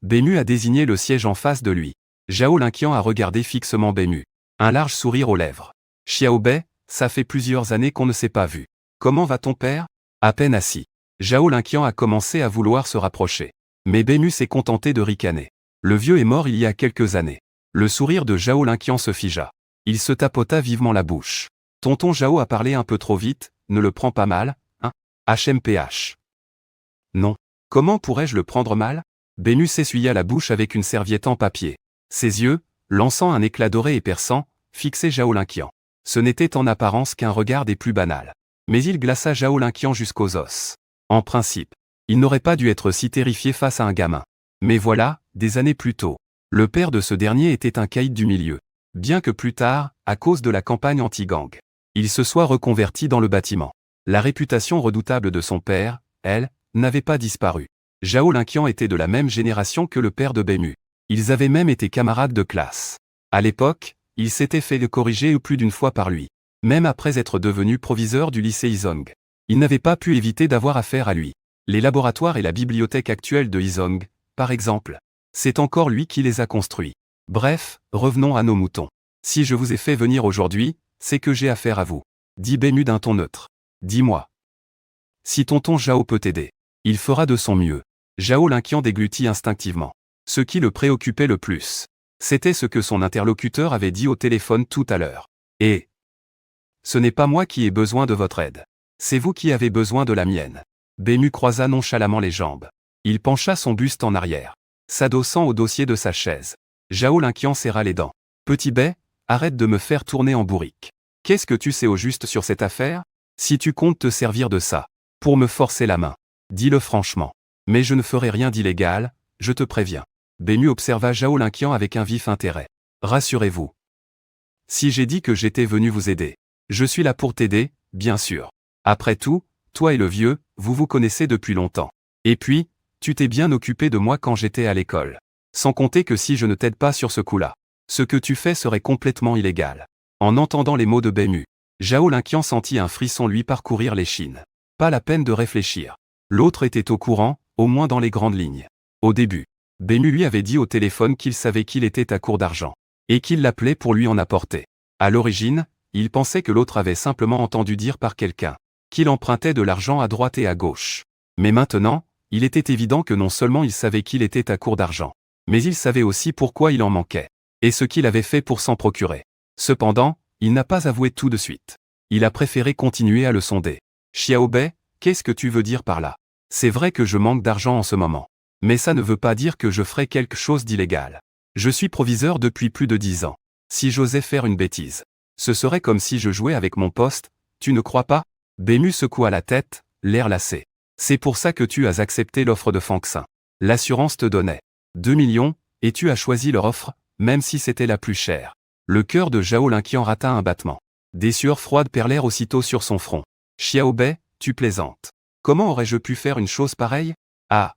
[SPEAKER 1] Bemu a désigné le siège en face de lui. Zhao Linqian a regardé fixement Bemu. Un large sourire aux lèvres. Xiaobei, ça fait plusieurs années qu'on ne s'est pas vu. Comment va ton père? À peine assis, Zhao Linqian a commencé à vouloir se rapprocher. Mais Bemu s'est contenté de ricaner. Le vieux est mort il y a quelques années. Le sourire de Zhao Linqian se figea. Il se tapota vivement la bouche. Tonton Zhao a parlé un peu trop vite, ne le prends pas mal, hein? HMPH. Non. Comment pourrais-je le prendre mal? Bemu s'essuya la bouche avec une serviette en papier. Ses yeux, lançant un éclat doré et perçant, fixaient Zhao Linqian. Ce n'était en apparence qu'un regard des plus banals. Mais il glaça Zhao Linqian jusqu'aux os. En principe, il n'aurait pas dû être si terrifié face à un gamin. Mais voilà, des années plus tôt, le père de ce dernier était un caïd du milieu. Bien que plus tard, à cause de la campagne anti-gang, il se soit reconverti dans le bâtiment. La réputation redoutable de son père, elle, n'avait pas disparu. Zhao Linqian était de la même génération que le père de Bemu. Ils avaient même été camarades de classe. À l'époque, il s'était fait corriger plus d'une fois par lui. Même après être devenu proviseur du lycée Yizong, il n'avait pas pu éviter d'avoir affaire à lui. Les laboratoires et la bibliothèque actuelle de Yizong, par exemple, c'est encore lui qui les a construits. Bref, revenons à nos moutons. Si je vous ai fait venir aujourd'hui, c'est que j'ai affaire à vous. Dit Bému d'un ton neutre. Dis-moi. Si tonton Zhao peut t'aider, il fera de son mieux. Zhao Linqian déglutit instinctivement. Ce qui le préoccupait le plus, c'était ce que son interlocuteur avait dit au téléphone tout à l'heure. Et ce n'est pas moi qui ai besoin de votre aide. C'est vous qui avez besoin de la mienne. Bému croisa nonchalamment les jambes. Il pencha son buste en arrière, s'adossant au dossier de sa chaise. Zhao Linqian serra les dents. Petit Bé, arrête de me faire tourner en bourrique. Qu'est-ce que tu sais au juste sur cette affaire? Si tu comptes te servir de ça, pour me forcer la main, dis-le franchement. Mais je ne ferai rien d'illégal, je te préviens. Bému observa Zhao Linqian avec un vif intérêt. Rassurez-vous. Si j'ai dit que j'étais venu vous aider, je suis là pour t'aider, bien sûr. Après tout, toi et le vieux, vous vous connaissez depuis longtemps. Et puis, tu t'es bien occupé de moi quand j'étais à l'école. Sans compter que si je ne t'aide pas sur ce coup-là, ce que tu fais serait complètement illégal. En entendant les mots de Bému, Zhao Linqian sentit un frisson lui parcourir l'échine. Pas la peine de réfléchir. L'autre était au courant, au moins dans les grandes lignes. Au début, Bému lui avait dit au téléphone qu'il savait qu'il était à court d'argent, et qu'il l'appelait pour lui en apporter. À l'origine, il pensait que l'autre avait simplement entendu dire par quelqu'un qu'il empruntait de l'argent à droite et à gauche. Mais maintenant, il était évident que non seulement il savait qu'il était à court d'argent, mais il savait aussi pourquoi il en manquait, et ce qu'il avait fait pour s'en procurer. Cependant, il n'a pas avoué tout de suite. Il a préféré continuer à le sonder. Xiao Bei, qu'est-ce que tu veux dire par là? C'est vrai que je manque d'argent en ce moment. Mais ça ne veut pas dire que je ferai quelque chose d'illégal. Je suis proviseur depuis plus de 10 ans. Si j'osais faire une bêtise, ce serait comme si je jouais avec mon poste, tu ne crois pas? Bému secoua la tête, l'air lassé. C'est pour ça que tu as accepté l'offre de Fang Xin. L'assurance te donnait 2 millions, et tu as choisi leur offre, même si c'était la plus chère. Le cœur de Zhao Linqian rata un battement. Des sueurs froides perlèrent aussitôt sur son front. Xiao Bei, tu plaisantes. Comment aurais-je pu faire une chose pareille? Ah!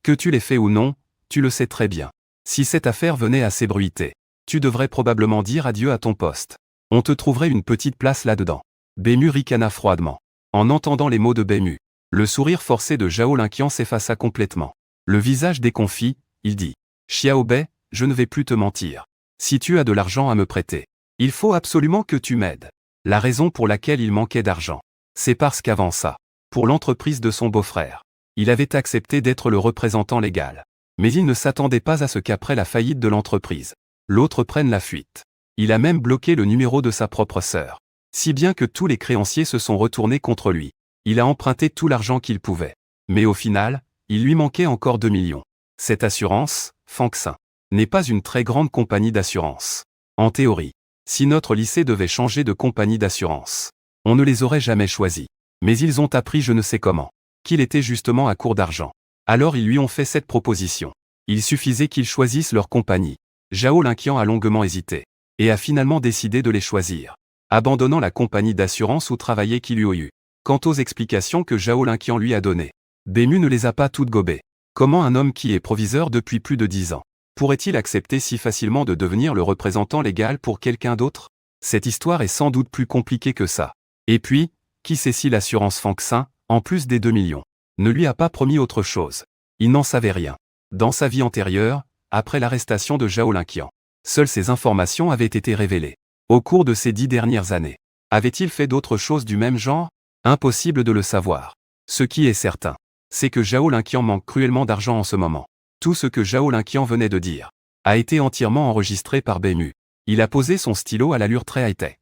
[SPEAKER 1] Que tu l'aies fait ou non, tu le sais très bien. Si cette affaire venait à s'ébruiter, tu devrais probablement dire adieu à ton poste. On te trouverait une petite place là-dedans. Bému ricana froidement. En entendant les mots de Bému, le sourire forcé de Zhao Linqian s'effaça complètement. Le visage déconfit, il dit. Xiao Bei, je ne vais plus te mentir. Si tu as de l'argent à me prêter, il faut absolument que tu m'aides. La raison pour laquelle il manquait d'argent, c'est parce qu'avant ça, pour l'entreprise de son beau-frère, il avait accepté d'être le représentant légal. Mais il ne s'attendait pas à ce qu'après la faillite de l'entreprise, l'autre prenne la fuite. Il a même bloqué le numéro de sa propre sœur. Si bien que tous les créanciers se sont retournés contre lui. Il a emprunté tout l'argent qu'il pouvait. Mais au final, il lui manquait encore 2 millions. Cette assurance, Fang Xin, n'est pas une très grande compagnie d'assurance. En théorie, si notre lycée devait changer de compagnie d'assurance, on ne les aurait jamais choisis. Mais ils ont appris je ne sais comment, qu'il était justement à court d'argent. Alors ils lui ont fait cette proposition. Il suffisait qu'ils choisissent leur compagnie. Zhao Linqian a longuement hésité, et a finalement décidé de les choisir, abandonnant la compagnie d'assurance où travaillait Qiluoyu. Quant aux explications que Zhao Linqian lui a données, Bému ne les a pas toutes gobées. Comment un homme qui est proviseur depuis plus de 10 ans pourrait-il accepter si facilement de devenir le représentant légal pour quelqu'un d'autre? Cette histoire est sans doute plus compliquée que ça. Et puis, qui sait si l'assurance Fang Xin, en plus des 2 millions, ne lui a pas promis autre chose? Il n'en savait rien. Dans sa vie antérieure, après l'arrestation de Zhao Linqian, seules ces informations avaient été révélées. Au cours de ces 10 dernières années, avait-il fait d'autres choses du même genre? Impossible de le savoir. Ce qui est certain, c'est que Zhao Linqian manque cruellement d'argent en ce moment. Tout ce que Zhao Linqian venait de dire a été entièrement enregistré par Bému. Il a posé son stylo à l'allure très high-tech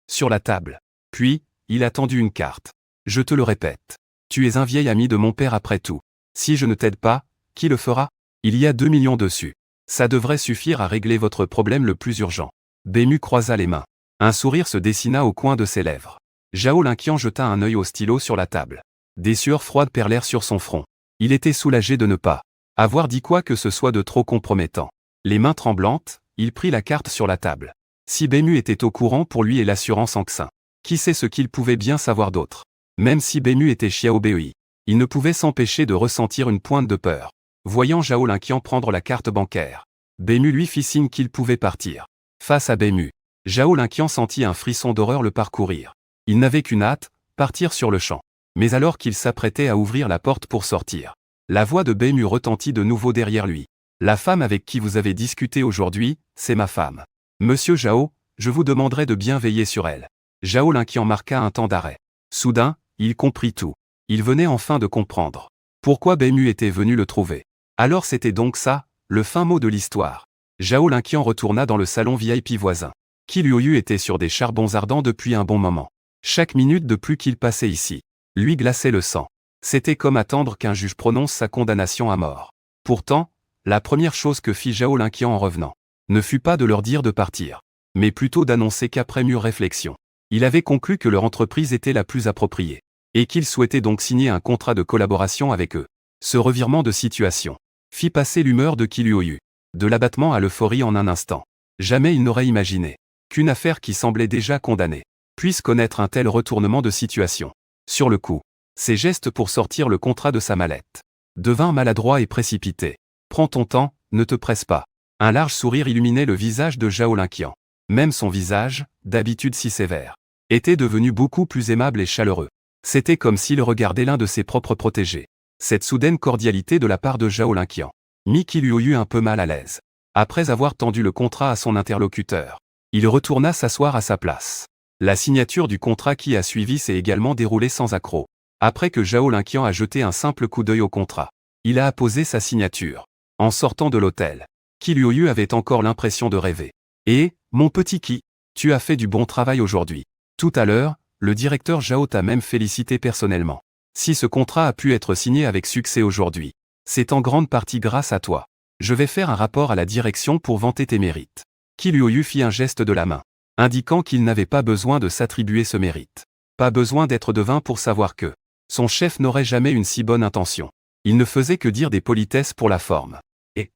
[SPEAKER 1] sur la table. Puis, il a tendu une carte. Je te le répète. Tu es un vieil ami de mon père après tout. Si je ne t'aide pas, qui le fera? Il y a 2 millions dessus. Ça devrait suffire à régler votre problème le plus urgent. Bému croisa les mains. Un sourire se dessina au coin de ses lèvres. Zhao Linqian jeta un œil au stylo sur la table. Des sueurs froides perlèrent sur son front. Il était soulagé de ne pas avoir dit quoi que ce soit de trop compromettant. Les mains tremblantes, il prit la carte sur la table. Si Bému était au courant pour lui et l'assurance Fang Xin, qui sait ce qu'il pouvait bien savoir d'autre? Même si Bému était Xiao Bei, il ne pouvait s'empêcher de ressentir une pointe de peur. Voyant Zhao Linqian prendre la carte bancaire, Bému lui fit signe qu'il pouvait partir. Face à Bému, Zhao Linqian sentit un frisson d'horreur le parcourir. Il n'avait qu'une hâte, partir sur le champ. Mais alors qu'il s'apprêtait à ouvrir la porte pour sortir, la voix de Bému retentit de nouveau derrière lui. La femme avec qui vous avez discuté aujourd'hui, c'est ma femme. Monsieur Zhao, je vous demanderai de bien veiller sur elle. Zhao Linqian marqua un temps d'arrêt. Soudain, il comprit tout. Il venait enfin de comprendre. Pourquoi Beimu était venu le trouver. Alors c'était donc ça, le fin mot de l'histoire. Zhao Linqian retourna dans le salon VIP voisin. Qi Luoyu était sur des charbons ardents depuis un bon moment. Chaque minute de plus qu'il passait ici lui glaçait le sang. C'était comme attendre qu'un juge prononce sa condamnation à mort. Pourtant, la première chose que fit Zhao Linqian en revenant ne fut pas de leur dire de partir, mais plutôt d'annoncer qu'après mûre réflexion, il avait conclu que leur entreprise était la plus appropriée, et qu'il souhaitait donc signer un contrat de collaboration avec eux. Ce revirement de situation fit passer l'humeur de Qi Luoyu de l'abattement à l'euphorie en un instant. Jamais il n'aurait imaginé qu'une affaire qui semblait déjà condamnée puisse connaître un tel retournement de situation. Sur le coup, ses gestes pour sortir le contrat de sa mallette devinrent maladroits et précipités. Prends ton temps, ne te presse pas. Un large sourire illuminait le visage de Zhao Linqian. Même son visage, d'habitude si sévère, était devenu beaucoup plus aimable et chaleureux. C'était comme s'il regardait l'un de ses propres protégés. Cette soudaine cordialité de la part de Zhao Linqian mit Qi Luoyu un peu mal à l'aise. Après avoir tendu le contrat à son interlocuteur, il retourna s'asseoir à sa place. La signature du contrat qui a suivi s'est également déroulée sans accroc. Après que Zhao Linqian a jeté un simple coup d'œil au contrat, il a apposé sa signature. En sortant de l'hôtel, Qi Luoyu avait encore l'impression de rêver. Et, mon petit Qi, tu as fait du bon travail aujourd'hui. Tout à l'heure, le directeur Zhao t'a même félicité personnellement. Si ce contrat a pu être signé avec succès aujourd'hui, c'est en grande partie grâce à toi. Je vais faire un rapport à la direction pour vanter tes mérites. Qi Luoyu fit un geste de la main, indiquant qu'il n'avait pas besoin de s'attribuer ce mérite. Pas besoin d'être devin pour savoir que son chef n'aurait jamais une si bonne intention. Il ne faisait que dire des politesses pour la forme. Et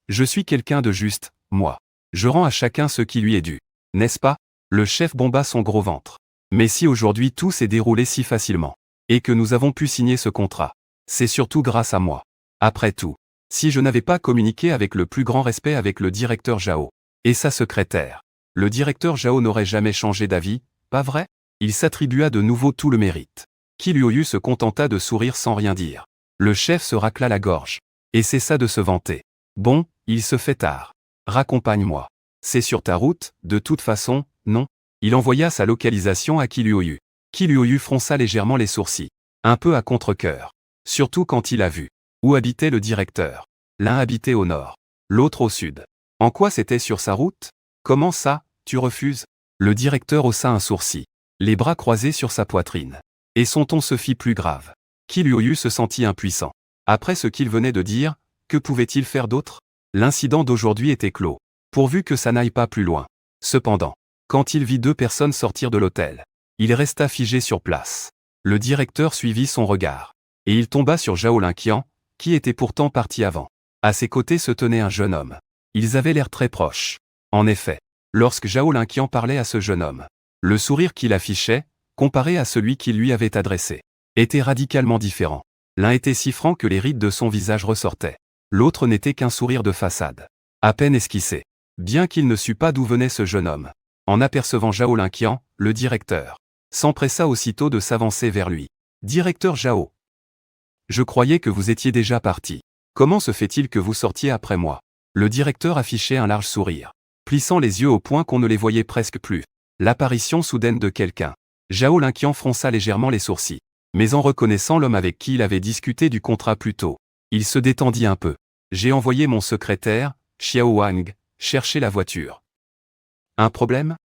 [SPEAKER 1] je suis quelqu'un de juste, moi. Je rends à chacun ce qui lui est dû. N'est-ce pas? Le chef bomba son gros ventre. Mais si aujourd'hui tout s'est déroulé si facilement, et que nous avons pu signer ce contrat, c'est surtout grâce à moi. Après tout, si je n'avais pas communiqué avec le plus grand respect avec le directeur Zhao et sa secrétaire, le directeur Zhao n'aurait jamais changé d'avis, pas vrai? Il s'attribua de nouveau tout le mérite. Qi Luoyu se contenta de sourire sans rien dire. Le chef se racla la gorge et cessa de se vanter. Bon, il se fait tard. Raccompagne-moi. C'est sur ta route, de toute façon, non? Il envoya sa localisation à Qi Luoyu. Qi Luoyu fronça légèrement les sourcils, un peu à contre-cœur. Surtout quand il a vu où habitait le directeur. L'un habitait au nord, l'autre au sud. En quoi c'était sur sa route? Comment ça, tu refuses? Le directeur haussa un sourcil, les bras croisés sur sa poitrine. Et son ton se fit plus grave. Qi Luoyu se sentit impuissant. Après ce qu'il venait de dire, que pouvait-il faire d'autre? L'incident d'aujourd'hui était clos, pourvu que ça n'aille pas plus loin. Cependant, quand il vit deux personnes sortir de l'hôtel, il resta figé sur place. Le directeur suivit son regard, et il tomba sur Zhao Linqian, qui était pourtant parti avant. À ses côtés se tenait un jeune homme. Ils avaient l'air très proches. En effet, lorsque Zhao Linqian parlait à ce jeune homme, le sourire qu'il affichait, comparé à celui qu'il lui avait adressé, était radicalement différent. L'un était si franc que les rides de son visage ressortaient. L'autre n'était qu'un sourire de façade, à peine esquissé. Bien qu'il ne sût pas d'où venait ce jeune homme, en apercevant Zhao Linqian, le directeur s'empressa aussitôt de s'avancer vers lui. Directeur Zhao, je croyais que vous étiez déjà parti. Comment se fait-il que vous sortiez après moi? Le directeur affichait un large sourire, plissant les yeux au point qu'on ne les voyait presque plus. L'apparition soudaine de quelqu'un. Zhao Linqian fronça légèrement les sourcils. Mais en reconnaissant l'homme avec qui il avait discuté du contrat plus tôt, il se détendit un peu. J'ai envoyé mon secrétaire, Xiao Wang, chercher la voiture. Un problème?